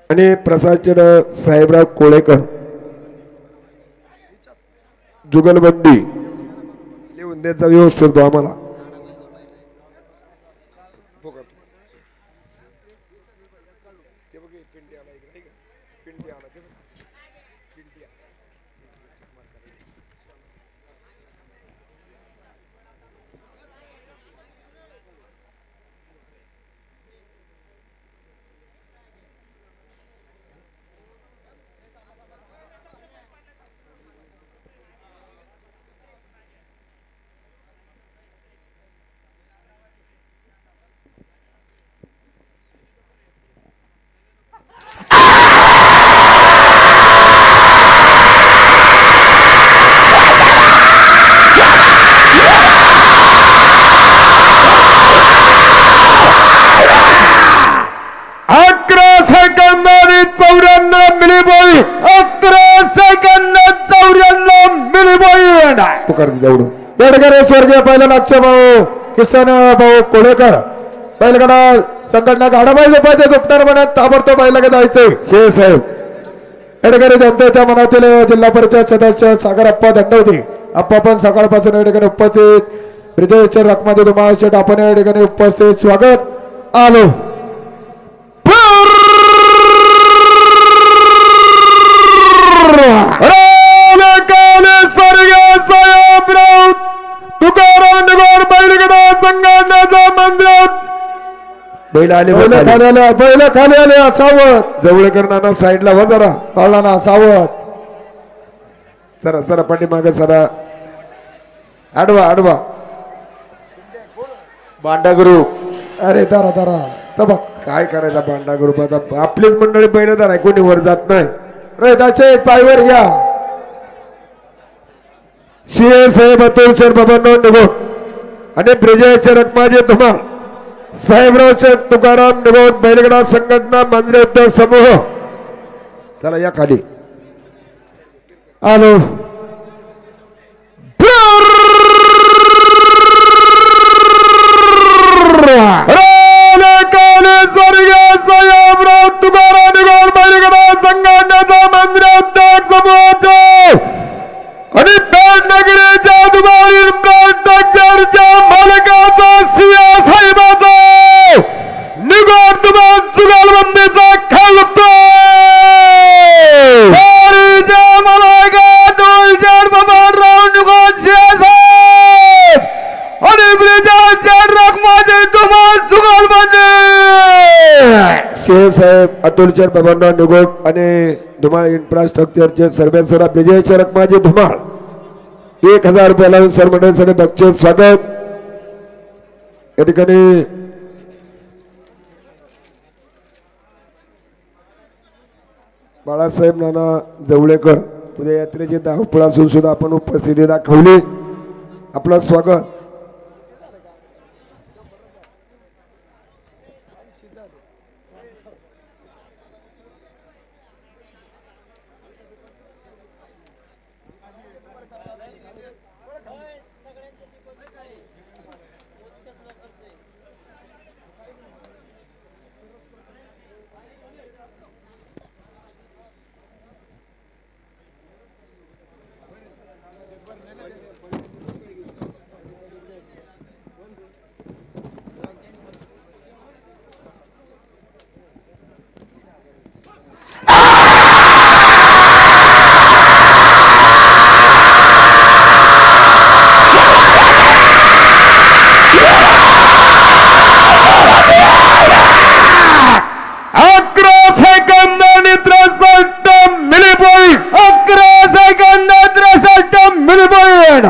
आणि प्रसाद साहेबराव कोळेकर जुगलबंदी लिहून द्यायचा व्यवस्थित तो आम्हाला. स्वर्गीय पहिला लागच्या भाऊ किसन भाऊ कोळेकर बैलगाडा संघटना गाडा पाहिजे पाहिजे झोपणार म्हणत ताबडतोब बैलगाडा जायचंय. शेख साहेब या ठिकाणी जनतेच्या मनातील जिल्हा परिषद सदस्य सागर अप्पा दंडवते अप्पा पण सकाळपासून या ठिकाणी उपस्थित ब्रिजेशच्या रकमध्ये तुम्हाला शेट आपण या ठिकाणी उपस्थित स्वागत आलो बैल आले बैल खाली आले सावध जवळकर नाना साईडला वा जरा कळला ना सावध सरा सरा पाठीमागे सरा आडवा आडवा बांडा ग्रुप अरे तारा तारा तबक काय करायचा भांडा ग्रुप आता आपलीच मंडळी बैल धराय कोणी वर जात नाही रे त्याचे पायवर घ्या सीए साहेब अतुल सर बाबांनो निघो आणि ब्रिजेशच्या रत्माजे धुमाळ साहेबराव शेठ तुकाराम निघोत बैलगडा संघटना मांजरे उद्योग समूह चला या खाली आलो आणि नगरीच्या दुबारी ब्रँडच्या मालकाचा सिया साहेबाचा निगोर दुबार जुगालबंदीचा खेळतो आणि ब्रिजाच्या रकमाचे दुबार जुगालबंदी सिंह साहेब अतुलचर बाबांना निगोट आणि धुमाळ इन्फ्रास्ट्रक्चरचे सर्वेसरा ब्रिजेशच्या रकमाचे धुमाळ 1000 रुपये लावून सर मंडळीसाठी बक्षीस स्वागत या ठिकाणी बाळासाहेब नाना जवळेकर उद्या यात्रेची धावपळ असून सुद्धा आपण उपस्थिती दाखवली आपलं स्वागत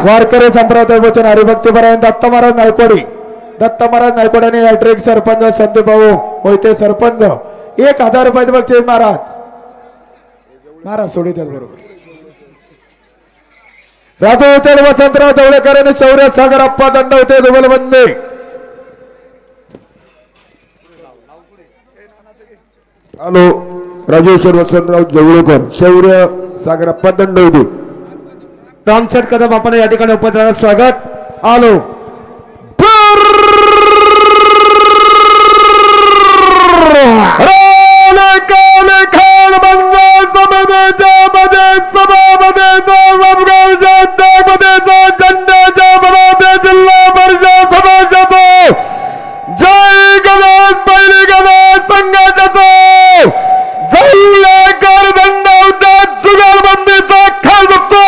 वारकरी संप्रदाय वचन हरिभक्तीपरायण दत्त महाराज नायकोड आणि हॅट्रिक सरपंच संदीप भाऊ होते सरपंच 1000 रुपये बक्षीस महाराज सोडी त्याच बरोबर राजू उचल वसंतराव जवळेकर आणि शौर्य सागर अप्पा दंड होते जुगलबंदी हॅलो राजेश्वर वसंतराव जवळकर शौर्य सागरप्पा दंड होते रामचंद कदम आपण या ठिकाणी उपस्थित स्वागत आलो जिल्हा परिषद सदस्याचं जय गणेश पहिली गणेश संघाचा जयकर दंड जुगारबंदीचा खेळ बघतो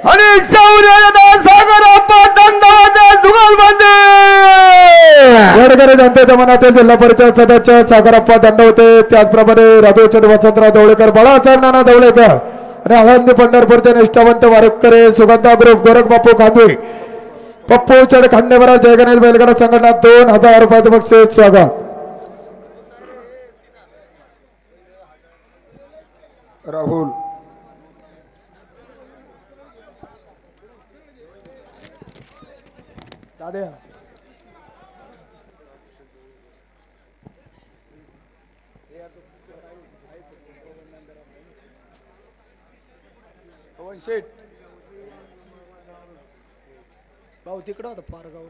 आणि शौर्य सागर वडकरी जनतेच्या मनातील जिल्हा परिषद सदस्य सागरप्पा दंड होते त्याचप्रमाणे राजूचंद वसंतराव दवळेकर बाळासाहेब नाना दवळेकर आणि आळंदी पंढरपूरचे निष्ठावंत वारकरी सुगंधा ग्रुप गोरख बापू खांदे पप्पू चढ खांडेवरा जय गणेश बैलगाडा संघटना 2000 रुपयाचे बक्षीस स्वागत राहुल दादा शेट भाऊ तिकडं होता पारगाव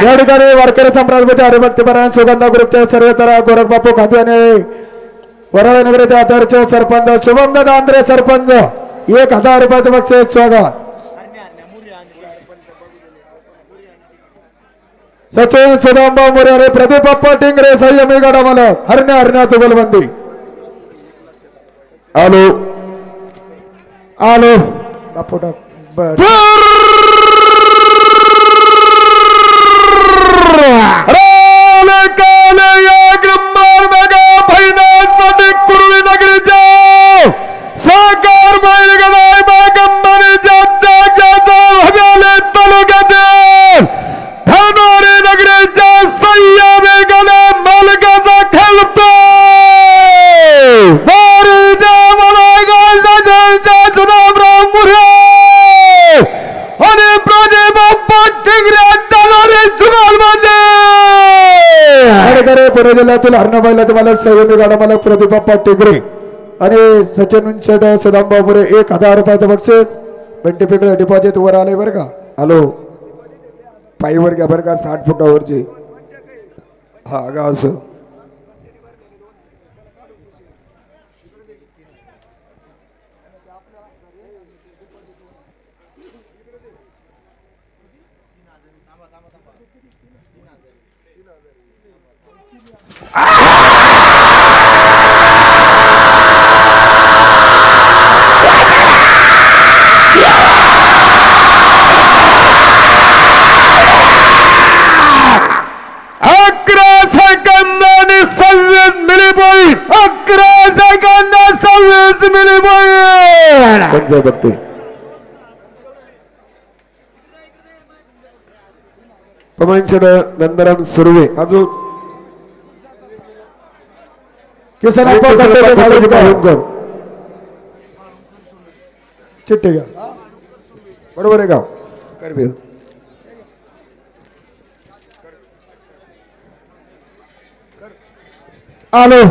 या ठिकाणी वारकरी सम्राटपती हरिभक्तीपरायण सुगंधा ग्रुपचे सर्व तरा गोरख बापू खाते आणि वराळे नगरीचे अध्यक्ष सरपंच शुभम दादा आंध्रे सरपंच 1000 रुपयाचे बक्षीस स्वागत सचिन सुदामभाऊ मोरे प्रदीप बाप्पा टिंगरे संयमी गडा मालक हरण्या तुगलबंदी आलो आलो बापू पुणे जिल्ह्यातील हरणाबाईला मालक संयमी गाडा मालक प्रदीप बाप्पा टिगरे आणि सचिन शेट सुदामभाऊ मोरे 1000 रुपयाचं बक्षीस बंटी पिंगळे डिपॉझिट वर आले बरं का हॅलो पायीवर घ्या बरं का 60 फुटावरचे हा का असं बघते कमांचड नंदराम सुर्वे अजून किसन चिठ्ठी घ्या बरोबर आहे का करबीर आलो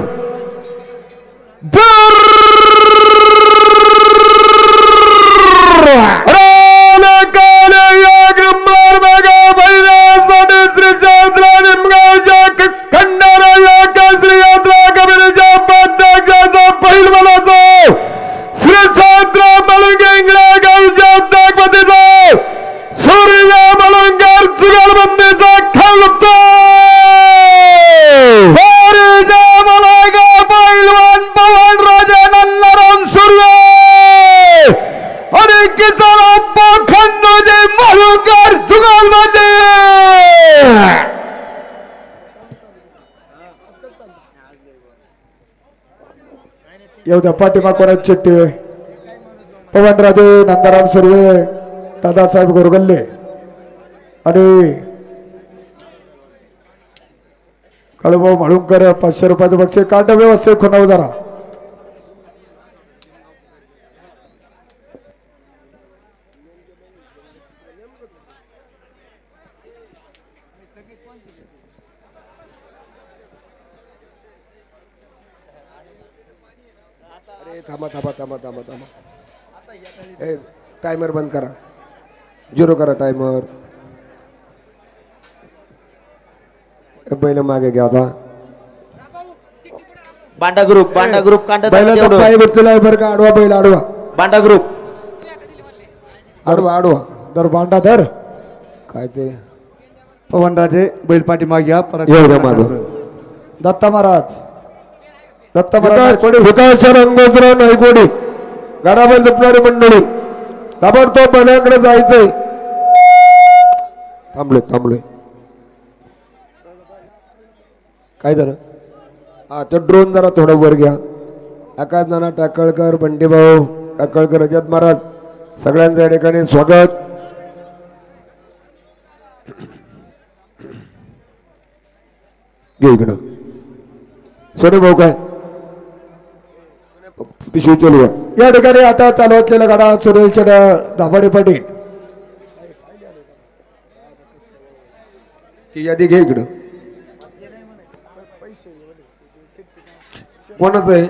येऊ पाठीमा कोणाची चिठ्ठी पवनराजे नंदाराम सुर्वे दादासाहेब गोरगल्ले आणि कळभाऊ म्हाळुंकर 500 रुपयाचं बक्षीस कांड व्यवस्थित खुणाव जरा थांबा थांबा थांबा थांबा थांबा ए टायमर बंद करा 0 करा टायमर बैल मागे घ्या आता बांडा ग्रुप कांडा बैलाचा पाय भेटलेला आहे बरं का आडवा बैल आडवा बांडा ग्रुप आडवा आडवा दर भांडा धर काय ते पवनराजे बैलपाटी माग या परत एवढं मागं दत्ता महाराज रंगोद्र नायकोडी गाडाबल जपणारी मंडळी ताबडतोब बैलाकडे जायचंय थांबलोय काय झालं हा तो ड्रोन जरा थोडा वर घ्या आकाश नाना टाकळकर, बंटीभाऊ टाकळकर, रजत महाराज सगळ्यांचं या ठिकाणी स्वागत. घे इकडं सोने भाऊ काय पिशवी चलू या ठिकाणी आता चालू असलेला गाडा सुनील चढ दाभाडे पाटील. ती यादी घे इकडं. कोणाचं आहे?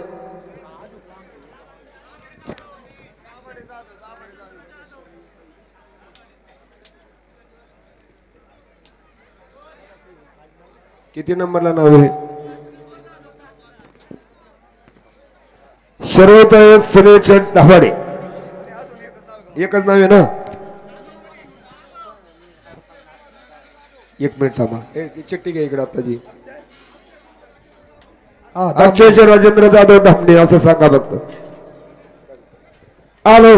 किती नंबरला नाव आहे? सर्वोदय सुनील शेठ दाभाडे. एकच नाव आहे ना? एक मिनिट थांबा. ती चिठ्ठी घ्या इकडे आताची. अक्षय राजेंद्र जाधव धामणे असं सांगा फक्त. आलो.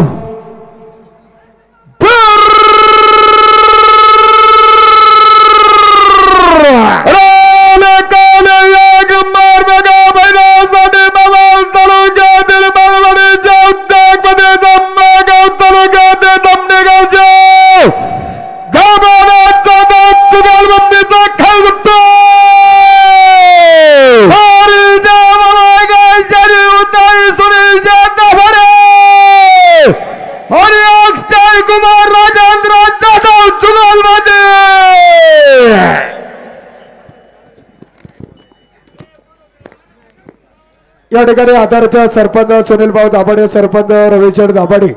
या ठिकाणी आधारच्या सरपंच सुनील भाऊ दाभाडे, सरपंच रविचंद दाभाडे,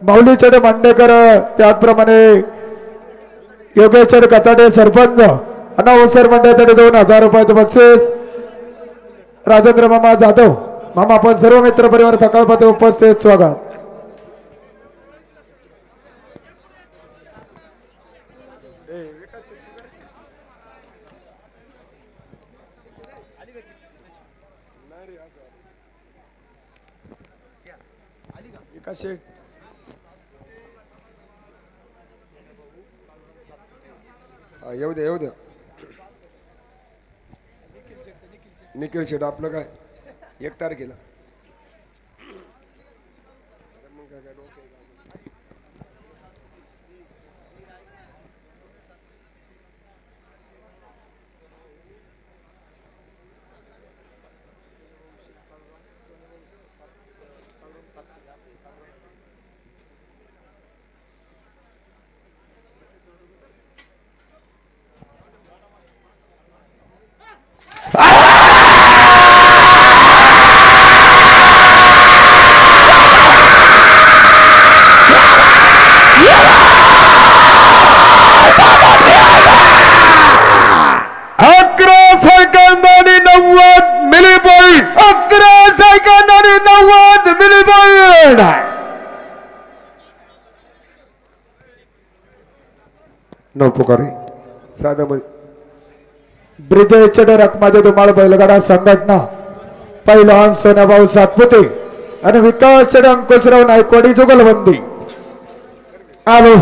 माऊलीचंद मांडेकर, त्याचप्रमाणे योगेश्वर कताडे सरपंच अनावसर मंडळाकडे 2000 रुपयाचं बक्षीस. राजेंद्र मामा जाधव मामा आपण सर्व मित्र परिवार सकाळपासून उपस्थित स्वागत. येऊ द्या येऊ द्या. निखिल शेठ आपलं काय 1 तारखेला न पुकारे साधा ब्रिजेश रकमाचे तुम्हाला बैलगाडा संघटना पहिलवान सोनाभाऊ सातपुते आणि विकास अंकुशराव नायकवाडी जुगलबंदी. आलो.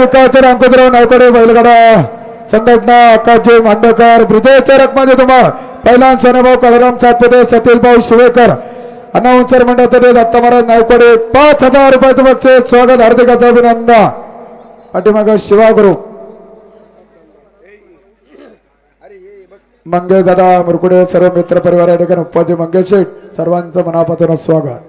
विकास अंकुशराव नायकवाडे बैलगाडा संघटना आकाशजी मांडेकर ब्रिजेश रकमाचे तुम्हाला पहिला सोनाभाऊ कळराम सातपुते सतीलभाऊ शिवेकर अनाउन्सर मंडळातर्फे दत्त महाराज नायकवाडे 5000 रुपयाचं बक्षीस. स्वागत हार्दिक अभिनंदन. पाठीमाग शिवागुरु मंगेश दादा मुरकुडे सर्व मित्र परिवार या ठिकाणी उपाधी मंगेश शेठ सर्वांचं मनापासून स्वागत.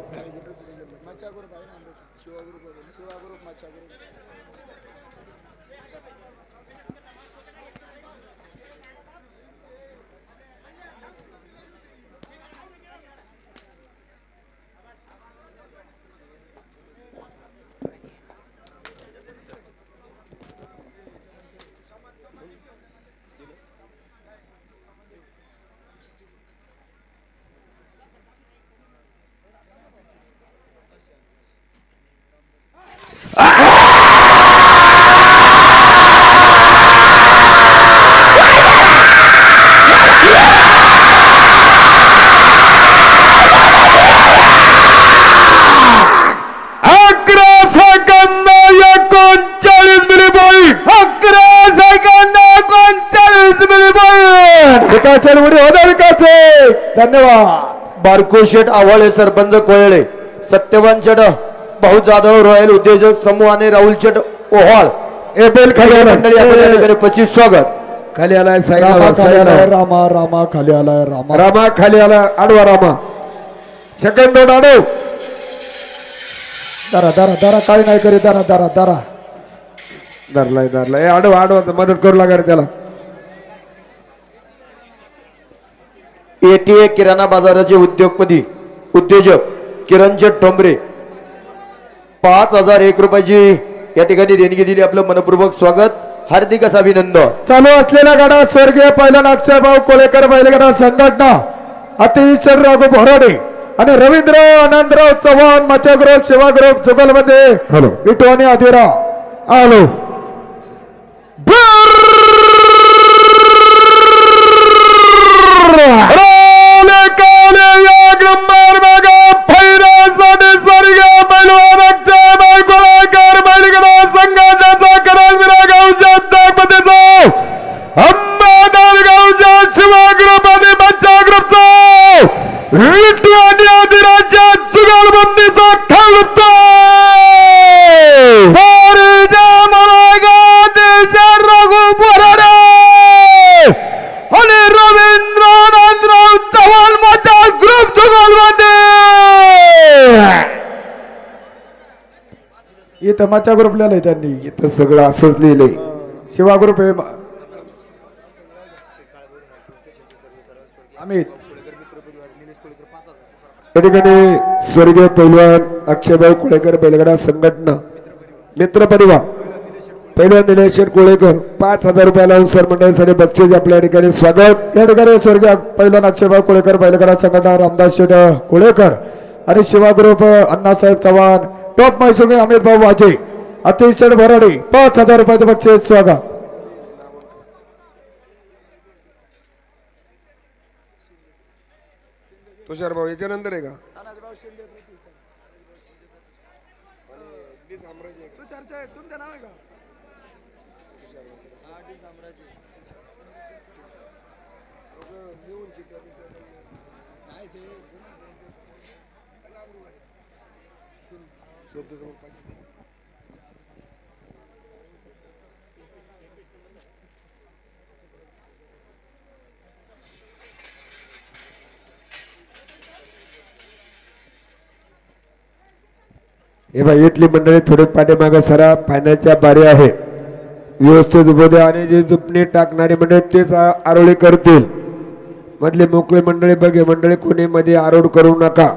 गटाच्या उडी होणार विकास धन्यवाद. बारको शेठ आव्हाळे सरपंच कोयळे, सत्यवान शेठ भाऊ जाधव रॉयल उद्योजक समूह आणि राहुल शेठ ओहाळ एबेल खाली मंडळी आपण या ठिकाणी 25 स्वागत. खाली आलाय रामा खाली आलाय साईड रामा रामा खाली आलाय रामा रामा खाली आला आडवा रामा सेकंड दोन आडव दारा दारा दारा काय नाही करी दारा दारा दारा धरलाय आडवा आडवा मदत करू लागा रे त्याला. एटीए किराणा बाजाराचे उद्योजक किरणशेठ ठोंबरे 5001 रुपयाची या ठिकाणी देणगी दिली. आपलं मनपूर्वक स्वागत, हार्दिक असं अभिनंदन. चालू असलेल्या गाडा स्वर्गीय पहिला अक्षयभाऊ कोळेकर बैलगाडा संघटना अतिशय राघू भोराडे आणि रवींद्र आनंदराव चव्हाण मचा ग्रुप शिवा ग्रुप जुगलमध्ये हॅलो. विटू आणि अधिरा आलो. इथं मचा ग्रुप लिहिलंय त्यांनी, इथं सगळं असंच लिहिलंय. शिवा ग्रुप हे अमित या ठिकाणी स्वर्गीय पैलवान अक्षयभाऊ कोळेकर बैलगाडा संघटना मित्र परिवार पैलवान निलेश कोळेकर 5000 रुपये लावून सर मंडळीसाठी बक्षीस आपल्या ठिकाणी स्वागत. या ठिकाणी स्वर्गीय पहिला अक्षयभाऊ कोळेकर बैलगाडा संघटना रामदास शेठ कोळेकर आणि शिवा ग्रुप अण्णासाहेब चव्हाण टॉप मैसूर अमित भाऊ वाजे अतिशय भराडे 5000 रुपयाचं बक्षीस स्वागत. तुषार भाऊ याच्यानंतर आहे का हे बाई इथली मंडळी थोडे पाठीमागे सरा फायनलच्या बारी आहेत. व्यवस्थित उभं द्या आणि जे जुपणी टाकणारी मंडळी तेच आरोळी करतील. मधली मोकळी मंडळी बघे मंडळी कोणी मध्ये आरोड करू नका.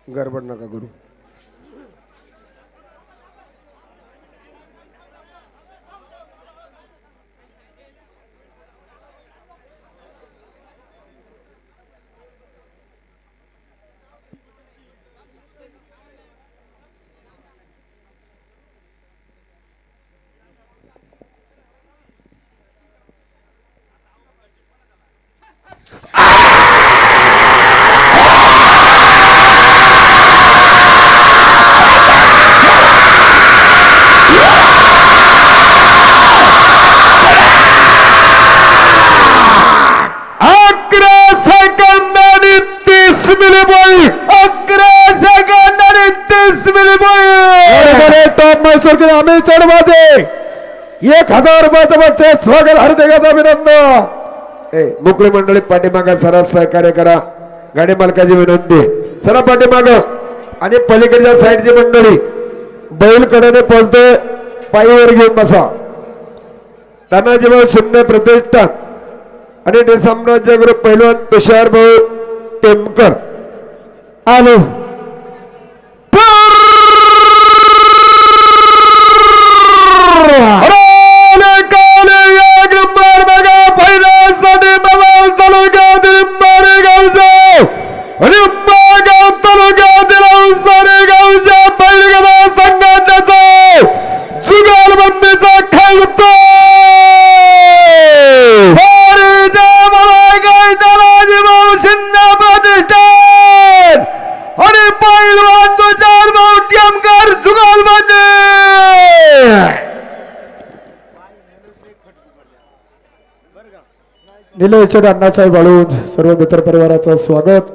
गडबड नका करू. बरोबर टॉप मैसूर के आम्ही चढवाते 1000 रुपयाचं बक्षीस स्वागत हार्दिक अभिनंदन ए मोकळी मंडळी पाठीमागा सरा सहकार्य करा गाडी मालकाची विनंती सरा पाठीमाग आणि पलीकडच्या साईडची मंडळी बैल कडेने पळते पायीवर घेऊन बसा तानाजी भाऊ शून्य प्रतिष्ठान आणि डी साम्राज्य ग्रुप पैलवान तुषार भाऊ टेमकर आलो निलेश अण्णासाहेब बाळूज सर्व मित्र परिवाराचं स्वागत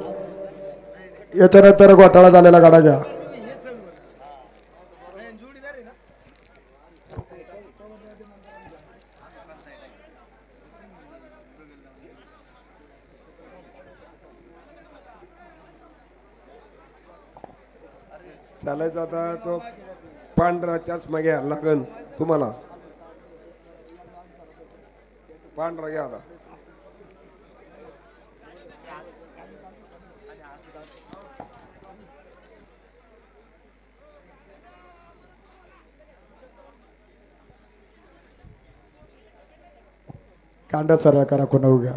याच्यानंतर घोटाळा झालेला गाडा घ्या चालायचा आता तो पांढराच्याच मागे लागन तुम्हाला पांढरा घ्या आता कांदा सर्व करा कोणा उघ्या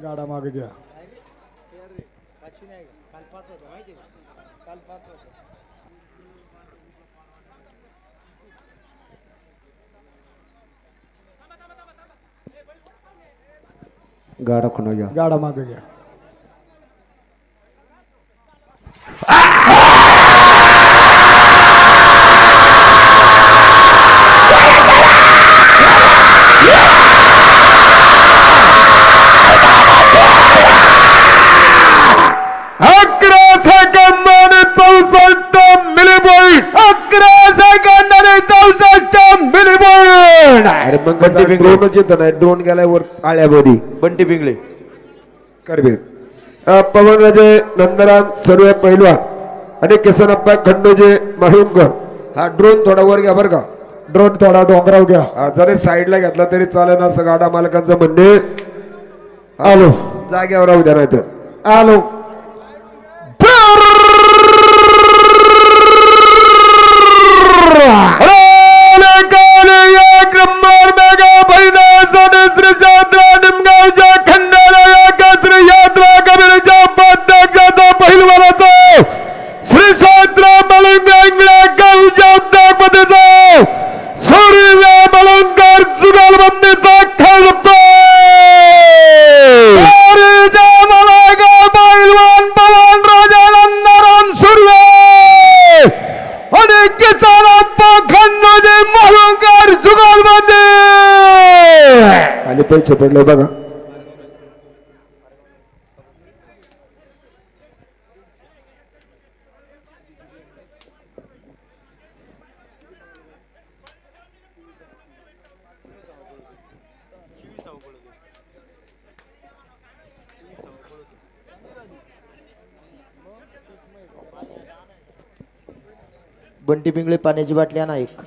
गाडा मागे घ्या गाडा खुणा घ्या गाडा मागे घ्या अरे मग ड्रोनच येत नाही ड्रोन गेलाय वर आळ्यामध्ये बंटी पिंगळे करबीर पवनराजे नंदराम सर्व पैलवान आणि किसनप्पा खंडोजे माहुंकर हा ड्रोन थोडा वर घ्या बरं का ड्रोन थोडा डोंगराव घ्या हा, जरी साईडला घेतला तरी चालेल असं गाडा मालकांचं म्हणणे आलो जाग्यावर राहू द्या नाही तर आलो खाली पैसे पडले बघा बंटी पिंगळे पाण्याची बाटली आणा एक.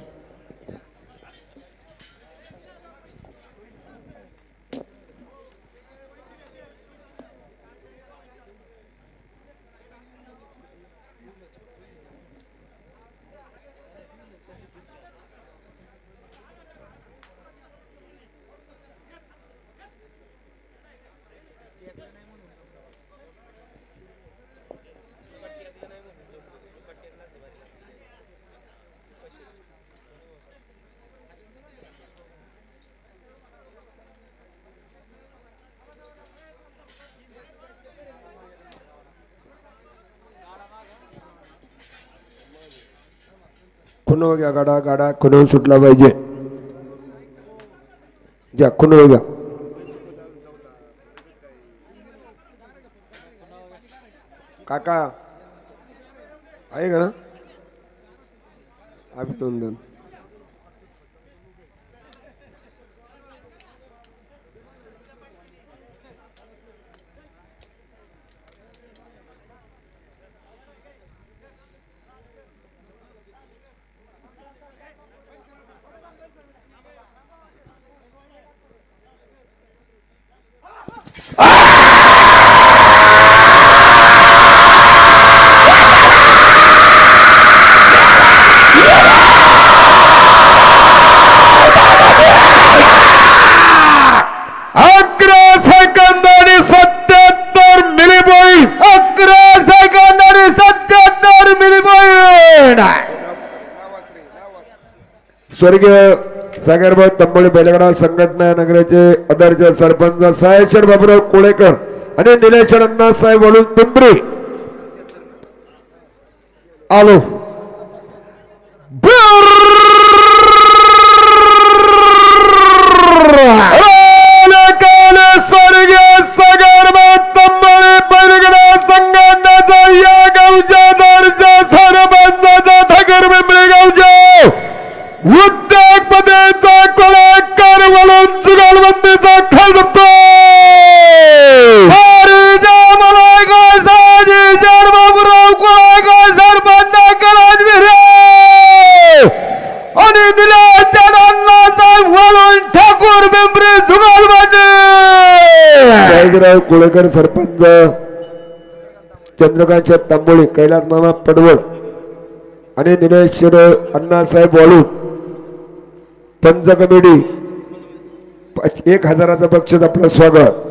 खुनव घ्या गाडा गाडा खुनव सुटला पाहिजे घ्या खुनव घ्या काका आहे का ना आम्ही दोन दोन स्वर्गीय सागरभाऊ तंबोळी बैलगाडा संघटना नगराचे आदर्श सरपंच साहेब बाबूराव कोळेकर आणि निलेश्वर अण्णासाहेब वळून पिंपरी आलो स्वर्गीय सागरभाऊ तंबोळी बैलगाडा संघटनाचा या गावच्या दर्जा सरपंचाचा ठाकर पिंपरी गावच्या उद्योगपतीचा कोळेकर वळून जुगालबंदीचा खलप आणि वळून ठाकूर पिंपरी जुगालबंदी जयराव कोळेकर सरपंच चंद्रकांत तांबोळी कैलास मामा पडवळ आणि निलेश्वर अण्णासाहेब वळून पंच कमिटी 1000चं बक्षीस आपलं स्वागत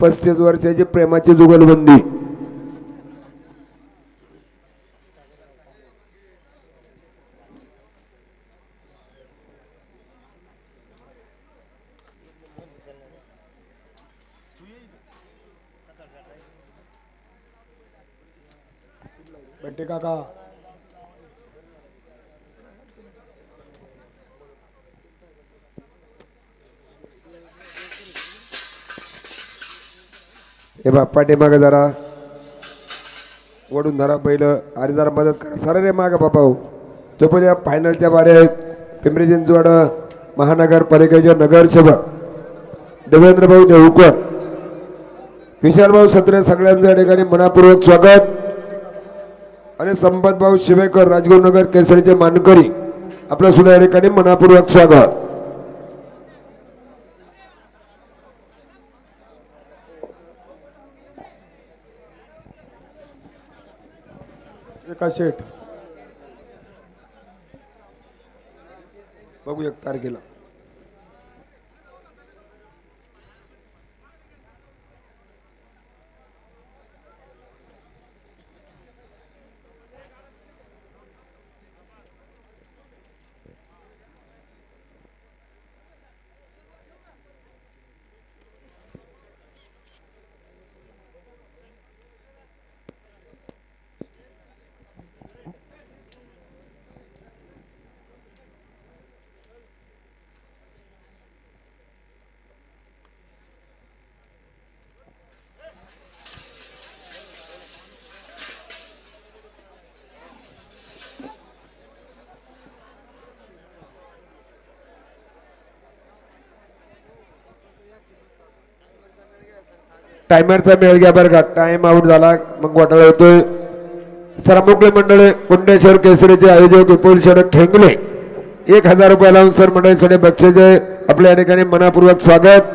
35 वर्षाची प्रेमाची जुगलबंदी बंटी काका हे बाप्पा मागे जरा वडून धरा पहिलं आणि जरा मदत करा सर रे माग बापा हो चोप द्या फायनलच्या बारे पिंपरी चिंचवड महानगरपालिकेचे नगरसेवक देवेंद्र भाऊ देवकर विशाल भाऊ सत्रे सगळ्यांच्या ठिकाणी मनापूर्वक स्वागत आणि संपत भाऊ शिवेकर राजगुरुनगर केसरीचे मानकरी आपल्या सुद्धा या ठिकाणी मनापूर्वक स्वागत एका शेठ बघू एक तारखेला टायमरचा मेळ घ्या बरं का टाइम आउट झाला मग घोटाळा होतोय सरमुखले मंडळ कुंडेश्वर केसरीचे आयोजक विपुल शरद ठेंगले 1000 रुपये लावून सर मंडळीसाठी बक्षीस आपल्या या ठिकाणी मनापूर्वक स्वागत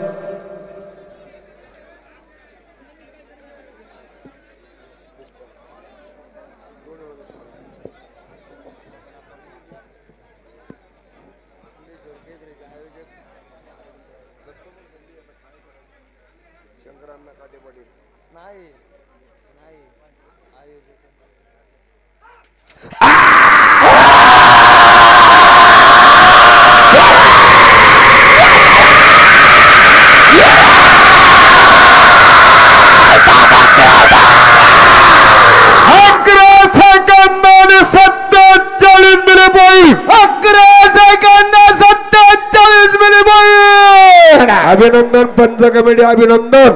अभिनंदन पंच कमिटी अभिनंदन.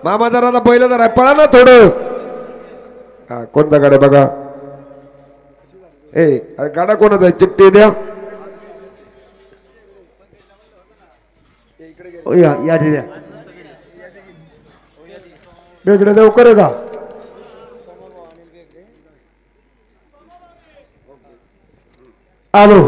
मामा जरा आता पहिलं जरा पळा ना थोडं. हा कोणता गाड्या बघा. अरे गाडा कोणाचा आहे? चिठ्ठी द्या. या द्या वेगळे देऊ करे का आलो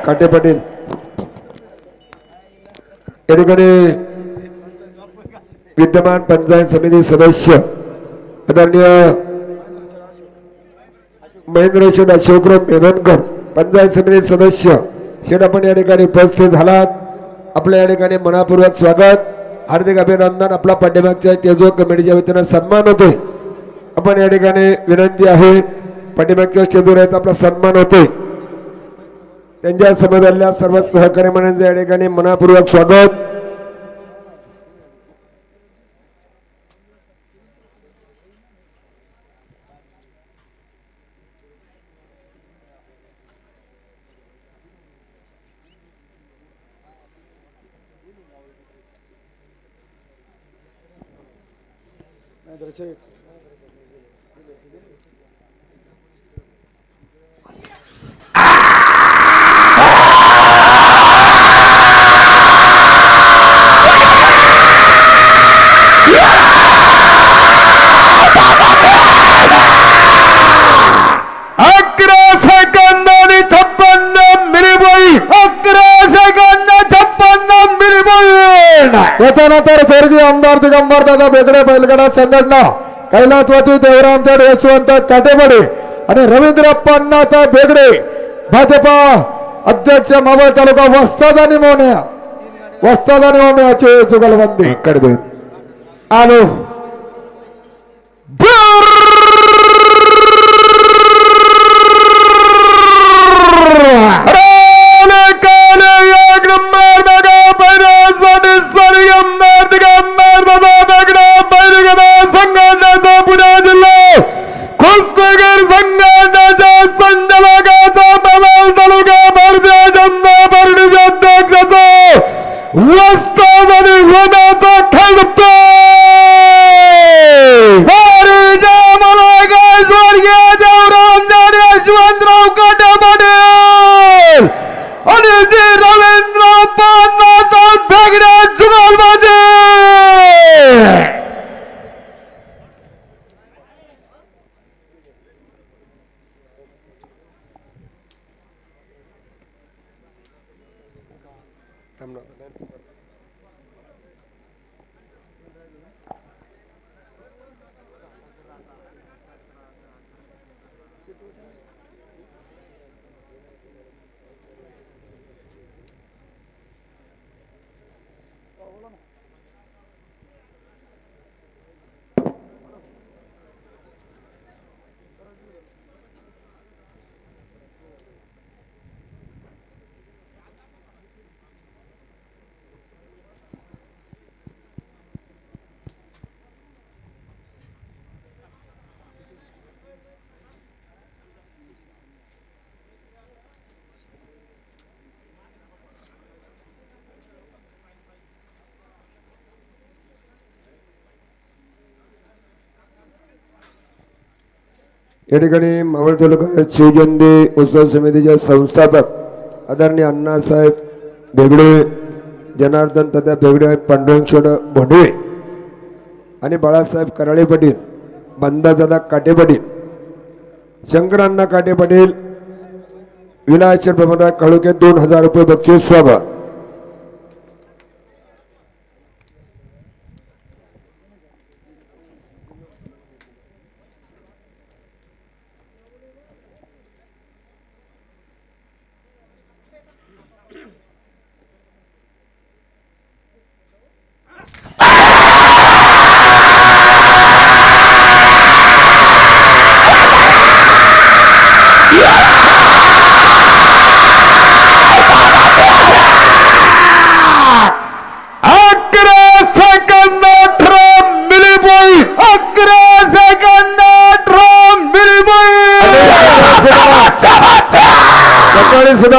काटे पाटील या ठिकाणी विद्यमान पंचायत समिती सदस्य आदरणीय महेंद्र शेठ अशोकराव मेधनकर पंचायत समिती सदस्य शेठ आपण या ठिकाणी उपस्थित झालात. आपल्या या ठिकाणी मनापूर्वक स्वागत हार्दिक अभिनंदन. आपला पाठीमागच्या स्टेजवर कमिटीच्या वतीनं सन्मान होते. आपण या ठिकाणी विनंती आहे पाठीमागच्या स्टेजवर याचा आपला सन्मान होते. त्यांच्या समोरल्या सर्व सहकारी मंडळींचं या ठिकाणी मनापूर्वक स्वागत. त्याच्यानंतर स्वर्गीय आमदार दिगंबर दादा बेगडे बैलगाडा संघटना कैलासवासी देवरामचंद यशवंत काटेबडे आणि रवींद्रप्पांनाचा बेगडे भाजपा अध्यक्ष मावळ तालुका वस्ताद आणि मोम्याचे जुगलबंदी कडबे आलो या ठिकाणी मावळ तालुका शिवजयंती उत्सव समितीचे संस्थापक आदरणीय अण्णासाहेब बेगडे जनार्दन तात्या बेगडे पांडुरंग भोंडवे आणि बाळासाहेब कराळे पाटील बंदादादा काटे पाटील शंकरांना काटे पाटील विलास प्रमाण काळुके 2000 रुपये बक्षीस स्वागत.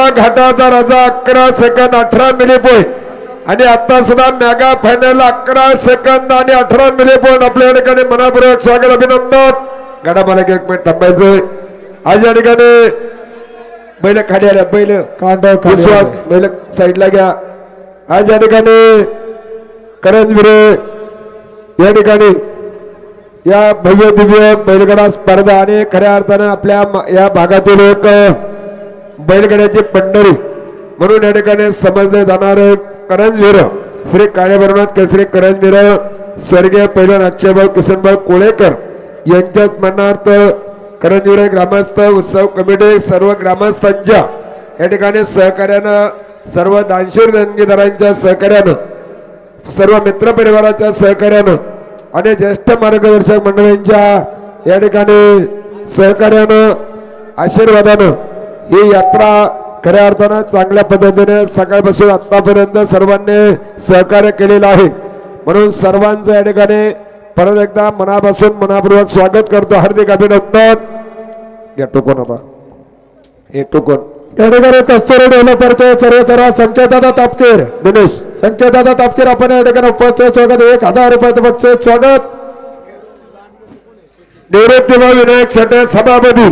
घाटाचा राजा 11 सेकंद 18 मिली पॉईंट आणि आता सुद्धा मेगा फायनल 11 सेकंद आणि 18 मिली पॉईंट आपल्या ठिकाणी मनापूर्वक स्वागत अभिनंदन. गाडा मला 1 मिनिट थांबायचंय. आज या ठिकाणी बैल खाली आल्या बैल कांडव खाली विश्वास आले. बैल साईडला घ्या. आज या ठिकाणी करंजविरे या ठिकाणी या भव्य दिव्य बैलगाडा स्पर्धा आणि खऱ्या अर्थानं आपल्या या भागातील एक बैलगाड्याची पंढरी म्हणून या ठिकाणी समजले जाणारे करंजवीर श्री काळेभरनाथ केसरी करंजवीर स्वर्गीय पैलवान अक्षयभाऊ किसनभाऊ कोळेकर यांच्या स्मरणार्थ करंजवीर ग्रामस्थ उत्सव कमिटी सर्व ग्रामस्थांच्या या ठिकाणी सहकार्यानं सर्व दानशूर देणगीदारांच्या सहकार्यानं सर्व मित्र परिवाराच्या सहकार्यानं आणि ज्येष्ठ मार्गदर्शक मंडळींच्या या ठिकाणी सहकार्यानं आशीर्वादानं ही यात्रा खऱ्या अर्थानं चांगल्या पद्धतीने सकाळपासून आतापर्यंत सर्वांनी सहकार्य केलेलं आहे. म्हणून सर्वांचं या ठिकाणी परत एकदा मनापासून मनापूर्वक स्वागत करतो. हार्दिक अभिनंदन. या टोकन आता हे टोकन या ठिकाणी कस्तुरी डेव्हलपरचे सर्वतरा संकेतदादा तापकीर दिनेश संकेतदादा तापकीर आपण या ठिकाणी उपस्थित स्वागत 1000 रुपयाचं बक्षीस स्वागत. निवृत्तीभाऊ विनायक शेटे सभापती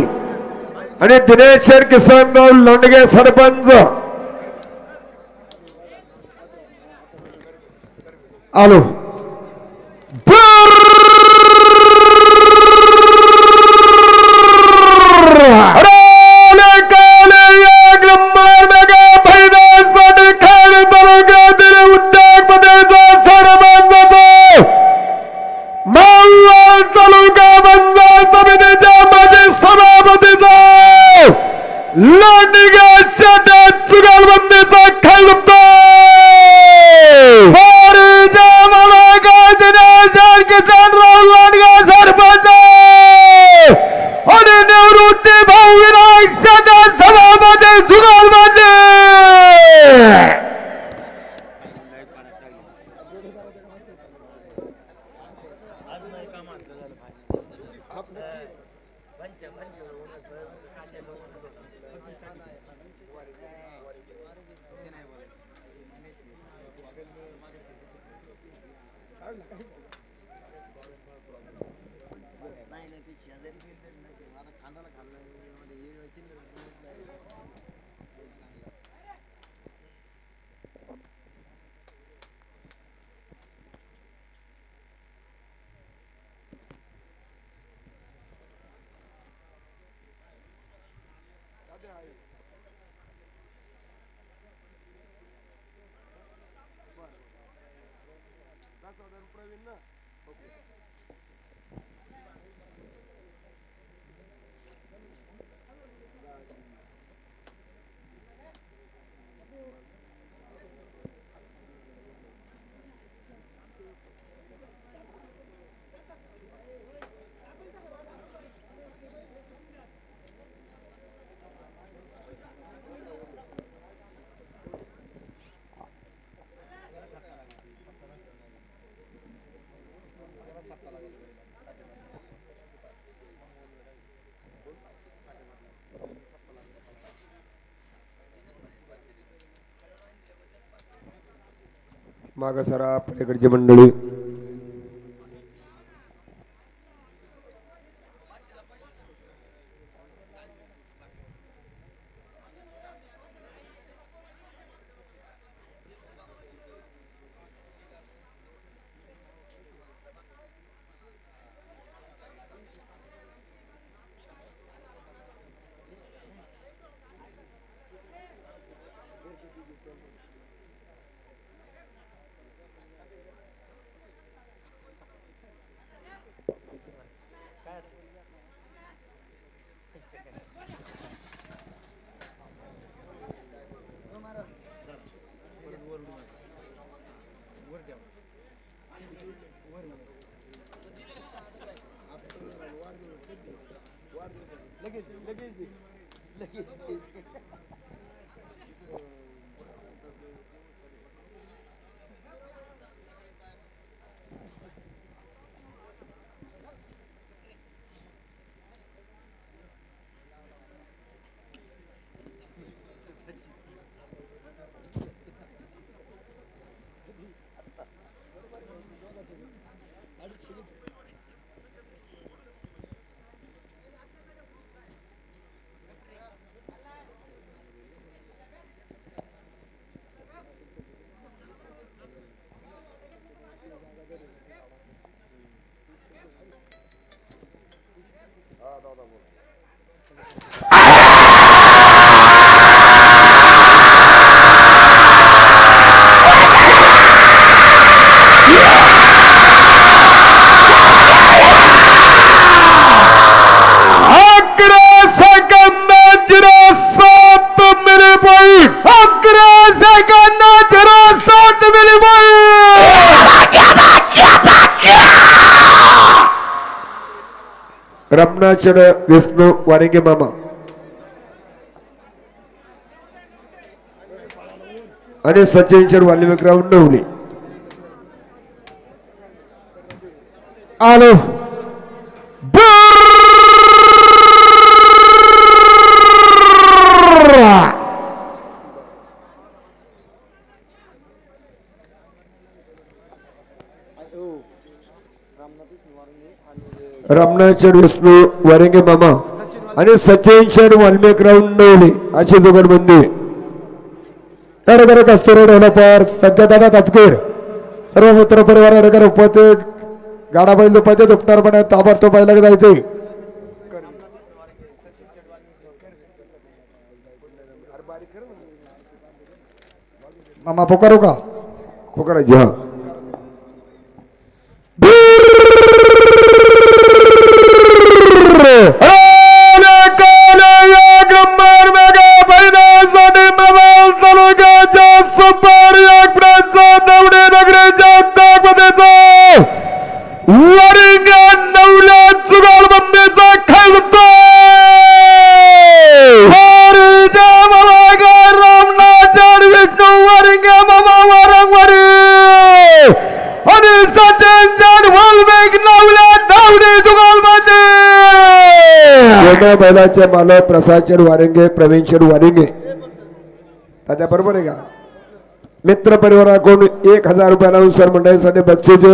आणि दिनेश शेठ किसनराव लोंडगे सरपंच. आलो मागसरा पलीकडची मंडळी. रमणाचंद विष्णू वारिंगे मामा आणि सचिन शेठ वाल्मिकराव नवली आलो रमणाचंद विष्णू वारिंगे मामा आणि सचिन शेठ वाल्मिकराव नवली अशी जुगलबंदी अडगर कस्तुरी डेव्हलपर सध्यादादा तपकीर सर्व मित्र परिवार अडगर उपस्थित गाडा बैल दुपायचे दुपटारपणे ताबडतोब बैलाक जायचे मामा पुकारू का पुकाराजी हा बैलाचे मालक प्रसादचंद वारिंगे प्रवीणचंद वारिंगे तात्या बरोबर आहे का मित्र परिवाराकडून 1000 रुपयाला अनुसार मंडळीसाठी बक्षीस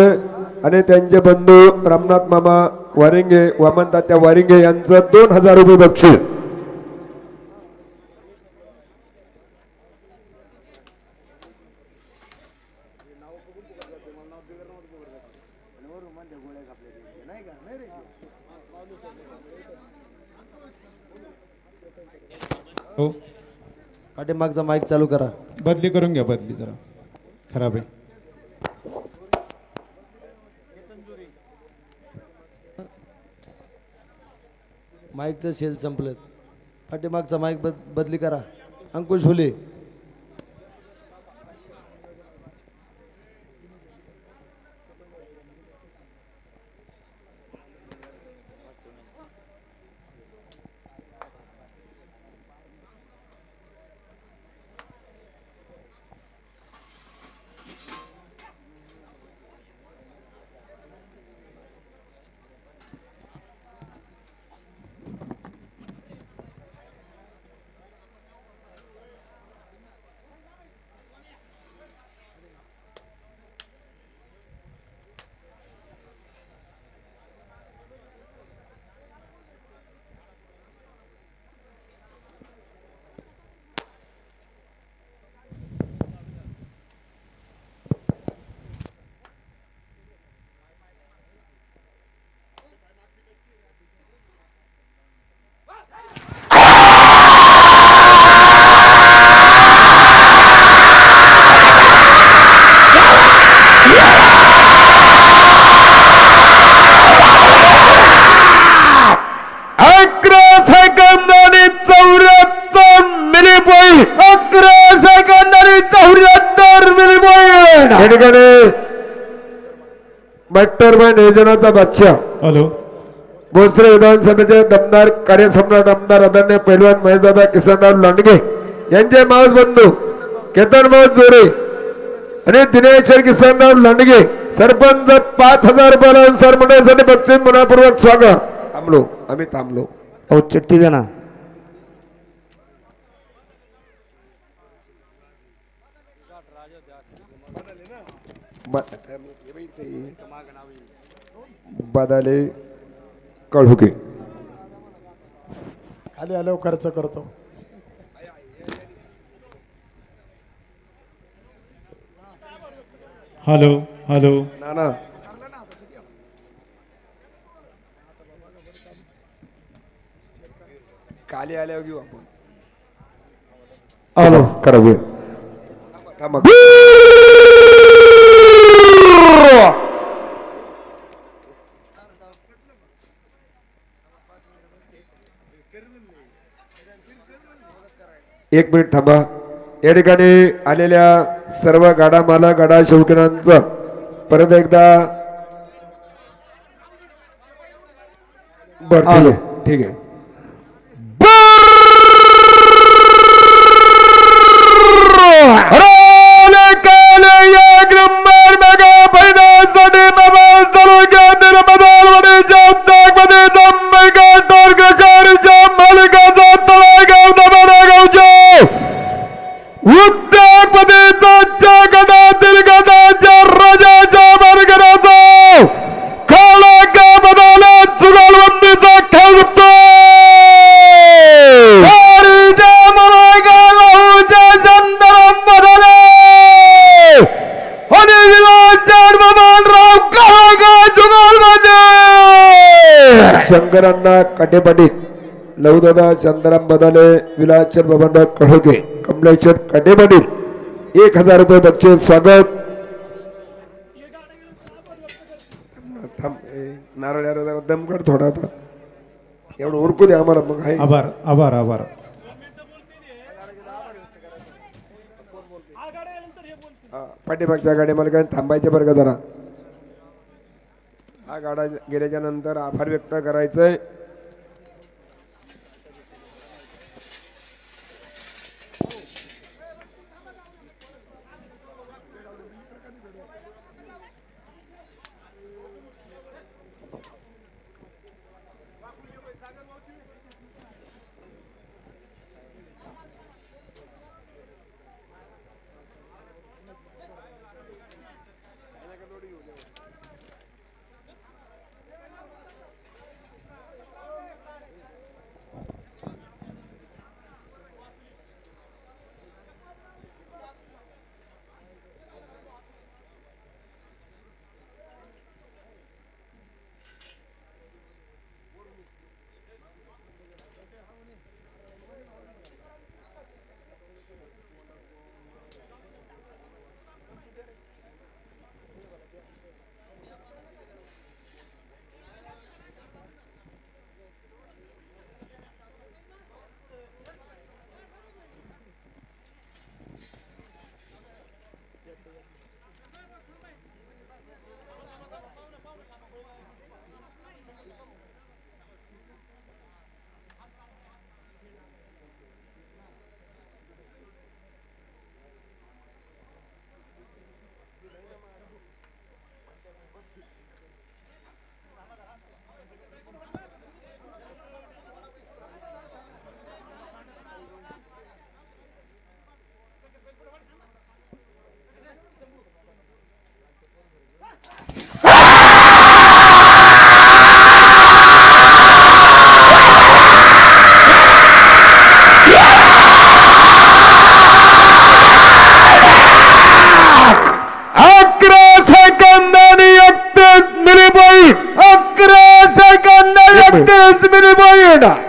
आणि त्यांचे बंधू रामनाथ मामा वारिंगे वामन तात्या वारिंगे यांचं 2000 रुपये बक्षीस हो पाठीमागचा माईक चालू करा. बदली करून घ्या बदली जरा खराब आहे. माईकचं सेल संपलं. पाठीमागचा माईक बदली करा. अंकुश हुले. नियोजनाचा बादशाह हॅलो भोसरे विधानसभेचे दमदार कार्यसम्राट आमदार आदरणीय पैलवान महेशदादा किसनराव लांडगे यांचे मावस बंधू केतन मावस जोरे आणि दिनेश्वर किसनराव लांडगे सरपंच 5000 रुपयानुसार मंडळासाठी बक्षीस मनापूर्वक स्वागत. आम्ही थांबलो. अहो चिठ्ठी द्या ना. बदाले कळहुके. खाली आल्यावर खर्च करतो. Hello hello. नाना खाली आल्यावर घेऊ आपण. हॅलो करा वेळ थांबा. एक मिनिट थांबा. या ठिकाणी आलेल्या सर्व गाडा मालक गाडा शौकीनांचं परत एकदा बरं ठीक आहे. शंकरांना काटेपाटी लवदादा शांताराम बदाले विलासचंद बबनराव कळहुके कमलेश्वर काटेपाटील 1000 रुपये बक्षीस स्वागत. नारळ जरा दमकड थोडा आता एवढं उरकू दे आम्हाला मग आहे. आभार आभार आभार. पाठीमागच्या गाडी मला काय थांबायचे बरं का जरा. हा गाडा गेल्याच्या नंतर आभार व्यक्त करायचंय.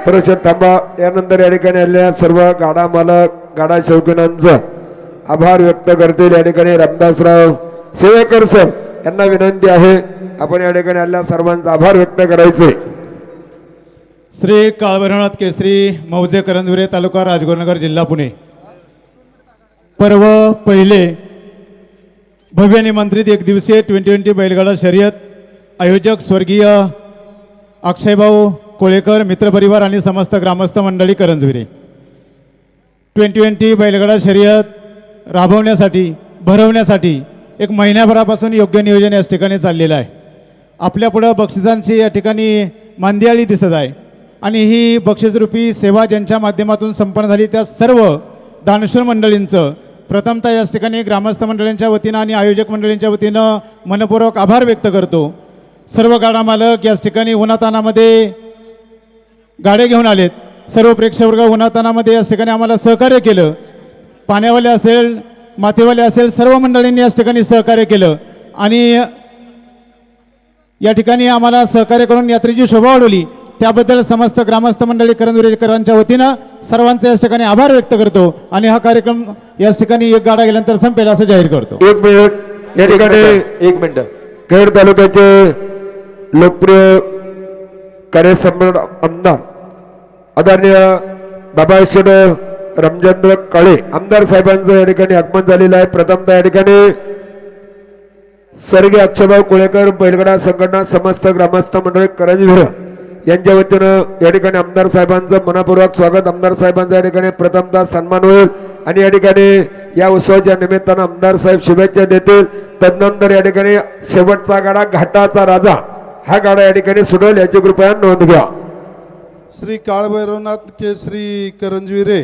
परिषद थांबा. यानंतर या ठिकाणी आलेल्या सर्व गाडा मालक गाडा शौकीनांचं आभार व्यक्त करतील. या ठिकाणी रामदासराव सेवेकर सर यांना विनंती आहे आपण या ठिकाणी आलेल्या सर्वांचा आभार व्यक्त करायचे. श्री काळभैरवनाथ केसरी मौजे करंजविरे तालुका राजगुरुनगर जिल्हा पुणे. पर्व पहिले भव्य निमंत्रित एक दिवसीय 2020 बैलगाडा शर्यत आयोजक स्वर्गीय अक्षयभाऊ कोळेकर मित्रपरिवार आणि समस्त ग्रामस्थ मंडळी करंजविरे. 2020 बैलगाडा शर्यत राबवण्यासाठी भरवण्यासाठी एक महिन्याभरापासून योग्य नियोजन याच ठिकाणी चाललेलं आहे. आपल्यापुढं बक्षिसांची या ठिकाणी मांदियाळी दिसत आहे आणि ही बक्षीसरूपी सेवा ज्यांच्या माध्यमातून संपन्न झाली त्या सर्व दानशूर मंडळींचं प्रथमतः याच ठिकाणी ग्रामस्थ मंडळींच्या वतीनं आणि आयोजक मंडळींच्या वतीनं मनपूर्वक आभार व्यक्त करतो. सर्व गाडा मालक याच ठिकाणी उन्हातानामध्ये गाड्या घेऊन आलेत. सर्व प्रेक्षकवर्ग उन्हातानामध्ये याच ठिकाणी आम्हाला सहकार्य केलं. पाण्यावाले असेल, मातीवाले असेल, सर्व मंडळींनी याच ठिकाणी सहकार्य केलं आणि या ठिकाणी आम्हाला सहकार्य करून यात्रेची शोभा वाढवली. त्याबद्दल समस्त ग्रामस्थ मंडळी करंजविरेकरांच्या वतीनं सर्वांचे याच ठिकाणी आभार व्यक्त करतो आणि हा कार्यक्रम याच ठिकाणी एक गाडा गेल्यानंतर संपेल असं जाहीर करतो. 1 मिनिट. या ठिकाणी 1 मिनिट. खेड तालुक्याचे लोकप्रिय कार्यसम्राट आमदार आदरणीय बाबाशेठ रामचंद्र काळे आमदार साहेबांचं या ठिकाणी आगमन झालेलं आहे. प्रथमतः या ठिकाणी स्वर्गीय अक्षयभाऊ कोळेकर बैलगाडा संघटना समस्त ग्रामस्थ मंडळी करंजविर यांच्या वतीनं या ठिकाणी आमदार साहेबांचं मनपूर्वक स्वागत. आमदार साहेबांचा या ठिकाणी प्रथमतः सन्मान होईल आणि या ठिकाणी या उत्सवाच्या निमित्तानं आमदार साहेब शुभेच्छा देतील. तदनंतर या ठिकाणी शेवटचा गाडा घाटाचा राजा हा गाडा या ठिकाणी सुटेल याची कृपया नोंद घ्या. श्री काळभैरवनाथ केसरी करंजविरे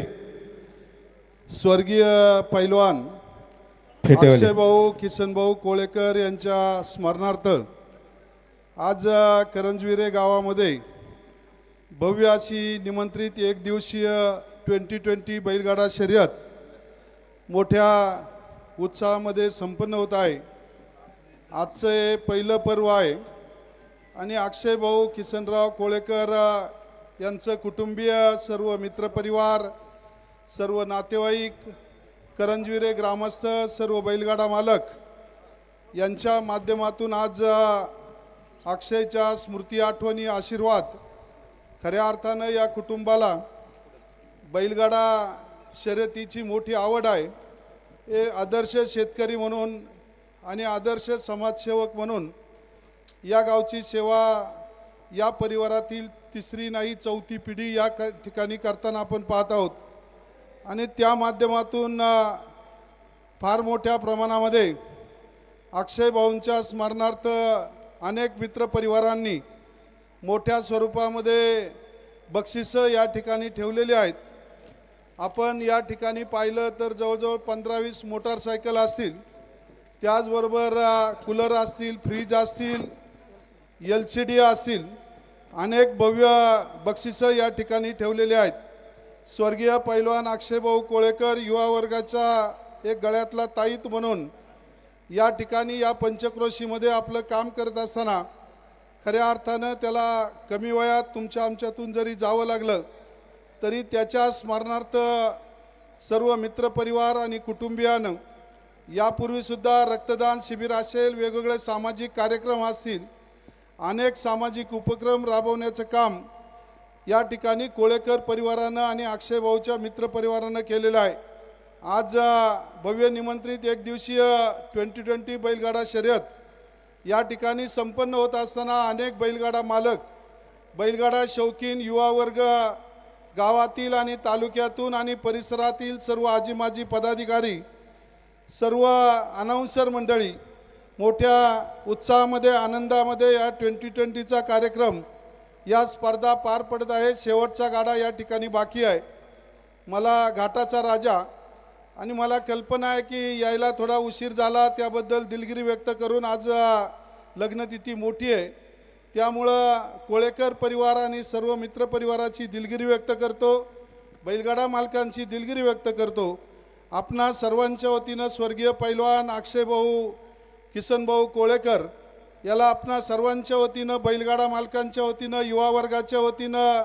स्वर्गीय पैलवान अक्षयभाऊ किसनभाऊ कोळेकर यांच्या स्मरणार्थ आज करंजविरे गावामध्ये भव्य अशी निमंत्रित 1 दिवसीय 2020 बैलगाडा शर्यत मोठ्या उत्साहामध्ये संपन्न होत आहे. आजचं हे पहिलं पर्व आहे आणि अक्षयभाऊ किसनराव कोळेकर यांचं कुटुंबीय, सर्व मित्रपरिवार, सर्व नातेवाईक, करंजविरे ग्रामस्थ, सर्व बैलगाडा मालक यांच्या माध्यमातून आज अक्षयच्या स्मृती, आठवणी, आशीर्वाद खऱ्या अर्थानं या कुटुंबाला बैलगाडा शर्यतीची मोठी आवड आहे. हे आदर्श शेतकरी म्हणून आणि आदर्श समाजसेवक म्हणून या गावची सेवा या परिवारातील 3री नाही 4थी पिढी या ठिकाणी करताना आपण पाहत आहोत आणि त्या माध्यमातून फार मोठ्या प्रमाणामध्ये अक्षयभाऊंच्या स्मरणार्थ अनेक मित्रपरिवारांनी मोठ्या स्वरूपामध्ये बक्षिसं या ठिकाणी ठेवलेली आहेत. आपण या ठिकाणी पाहिलं तर जवळजवळ 15-20 मोटारसायकल असतील, त्याचबरोबर कूलर असतील, फ्रीज असतील, LCD असतील, अनेक भव्य बक्षिसं या ठिकाणी ठेवलेली आहेत. स्वर्गीय पैलवान अक्षयभाऊ कोळेकर युवा वर्गाचा एक गळ्यातला ताईत म्हणून या ठिकाणी या पंचक्रोशीमध्ये आपलं काम करत असताना खऱ्या अर्थानं त्याला कमी वयात तुमच्या आमच्यातून जरी जावं लागलं तरी त्याच्या स्मरणार्थ सर्व मित्रपरिवार आणि कुटुंबियानं यापूर्वीसुद्धा रक्तदान शिबिर असेल, वेगवेगळे सामाजिक कार्यक्रम असतील, अनेक सामाजिक उपक्रम राबवण्याचं काम या ठिकाणी कोळेकर परिवारानं आणि अक्षयभाऊच्या मित्रपरिवारानं केलेलं आहे. आज भव्य निमंत्रित 1 दिवसीय 2020 बैलगाडा शर्यत या ठिकाणी संपन्न होत असताना अनेक बैलगाडा मालक, बैलगाडा शौकीन, युवा वर्ग, गावातील आणि तालुक्यातून आणि परिसरातील सर्व आजी माजी पदाधिकारी, सर्व अनाउन्सर मंडळी मोठ्या उत्साहामध्ये, आनंदामध्ये या 2020चा कार्यक्रम, या स्पर्धा पार पडत आहे. शेवटचा गाडा या ठिकाणी बाकी आहे. मला घाटाचा राजा आणि मला कल्पना आहे की यायला थोडा उशीर झाला, त्याबद्दल दिलगिरी व्यक्त करून आज लग्नतिथी मोठी आहे, त्यामुळं कोळेकर परिवार आणि सर्व मित्रपरिवाराची दिलगिरी व्यक्त करतो, बैलगाडा मालकांची दिलगिरी व्यक्त करतो. आपणा सर्वांच्या वतीनं स्वर्गीय पैलवान अक्षयभाऊ किसनभाऊ कोळेकर याला आपणा सर्वांच्या वतीनं, बैलगाडा मालकांच्या वतीनं, युवा वर्गाच्या वतीनं,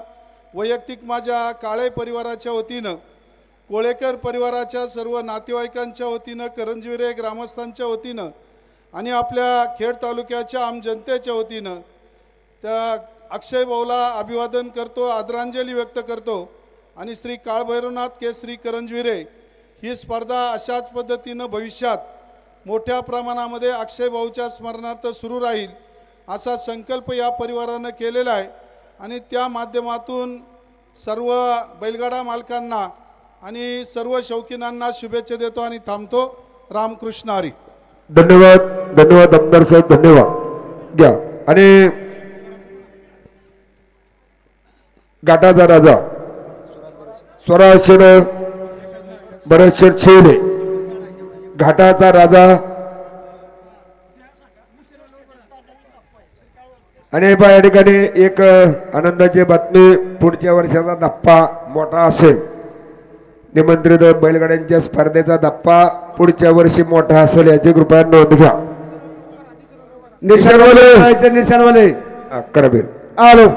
वैयक्तिक माझ्या काळे परिवाराच्या वतीनं, कोळेकर परिवाराच्या सर्व नातेवाईकांच्या वतीनं, करंजविरे ग्रामस्थांच्या वतीनं आणि आपल्या खेड तालुक्याच्या आम जनतेच्या वतीनं त्या अक्षयभाऊला अभिवादन करतो, आदरांजली व्यक्त करतो आणि श्री काळभैरवनाथ केसरी करंजविरे ही स्पर्धा अशाच पद्धतीनं भविष्यात मोठ्या प्रमाणामध्ये अक्षयभाऊच्या स्मरणार्थ सुरू राहील असा संकल्प या परिवारानं केलेला आहे आणि त्या माध्यमातून सर्व बैलगाडा मालकांना आणि सर्व शौकीनांना शुभेच्छा देतो आणि थांबतो. रामकृष्ण हरी. धन्यवाद. धन्यवाद आमदार साहेब, धन्यवाद. घ्या आणि घाटाचा राजा स्वराज बरेचशे शेले घाटाचा राजा आणि या ठिकाणी एक आनंदाची बातमी, पुढच्या वर्षाचा धप्पा मोठा असेल. निमंत्रित बैलगाड्यांच्या स्पर्धेचा धप्पा पुढच्या वर्षी मोठा असेल याची कृपया नोंद घ्या. निशाणवाले निशाणवाले करबीर आलो.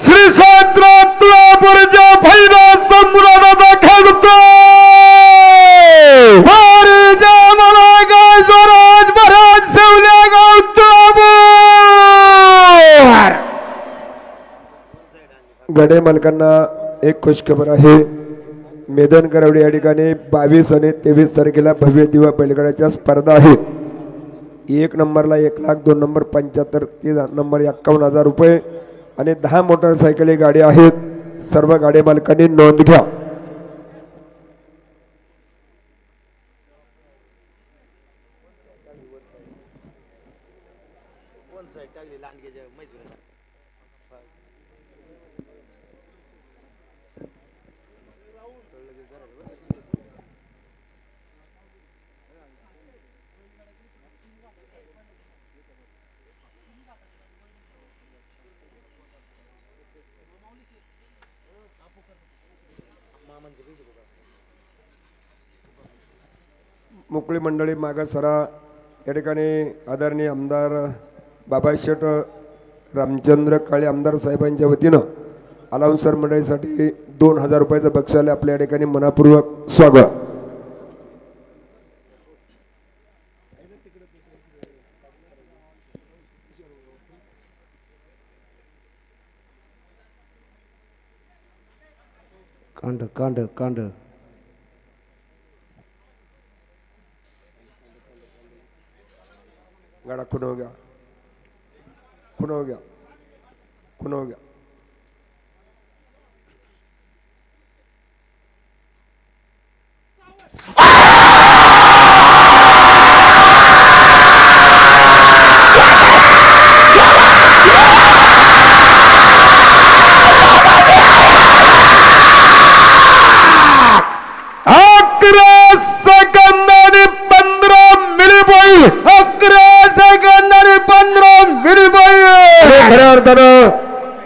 श्री तुळापूरच्या भैरा संग्रामाचा खेळतो स्वराज महाराज सेवल्या गाव तुळापूर. गडे मालकांना एक खुशखबर आहे. मैदान करवडी या ठिकाणी 22 आणि 23 तारखेला भव्य दिवा बैलगाड्याच्या स्पर्धा आहेत. 1 नंबरला 1 लाख, 2 नंबर 75, 3 नंबर 51,000 रुपये आणि 10 मोटरसायकली गाड्या आहेत. सर्व गाडी मालकांनी नोंद घ्या. मोकळी मंडळी मागं सरा. या ठिकाणी आदरणीय आमदार बाबाशेठ रामचंद्र काळे आमदार साहेबांच्या वतीनं अलाउन्सर मंडळीसाठी 2,000 रुपयाचं बक्षाले आपल्या या ठिकाणी मनापूर्वक स्वागत. कांड कांड कांड गाडा खुनव घ्या, खुनव घ्या, खुनव घ्या.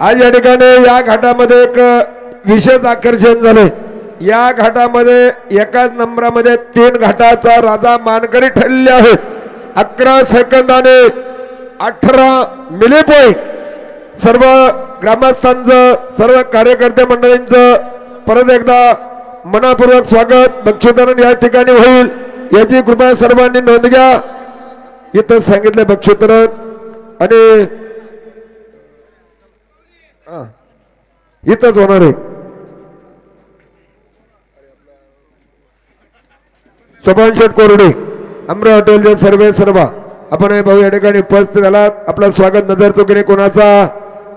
आज या ठिकाणी या घाटामध्ये एक विशेष आकर्षण झाले. या घाटामध्ये एकाच नंबरामध्ये 3 घाटाचा राजा मानकरी ठरले आहेत. 11 सेकंदाने 18 मिली पॉईंट. सर्व ग्रामस्थांचं, सर्व कार्यकर्ते मंडळींचं परत एकदा मनापूर्वक स्वागत. बक्षीसदान या ठिकाणी होईल याची कृपया सर्वांनी नोंद घ्या. इथं सांगितले बक्षीसदान आणि इथंच होणार आहे. सोपान शेठ कोरडे, अमरा हॉटेलचे सर्व आपण भाऊ या ठिकाणी उपस्थित झालात. आपलं स्वागत नजर चुकीने कोणाचा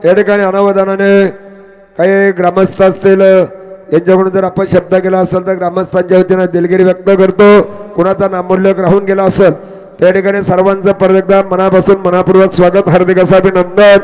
या ठिकाणी अनावधानाने काही ग्रामस्थ असतील यांच्याकडून जर आपण शब्द केला असेल तर ग्रामस्थांच्या वतीनं दिलगिरी व्यक्त करतो. कोणाचा नामोल्लेख राहून गेला असेल त्या ठिकाणी सर्वांचं परत एकदा मनापासून मनापूर्वक स्वागत, हार्दिक असं अभिनंदन.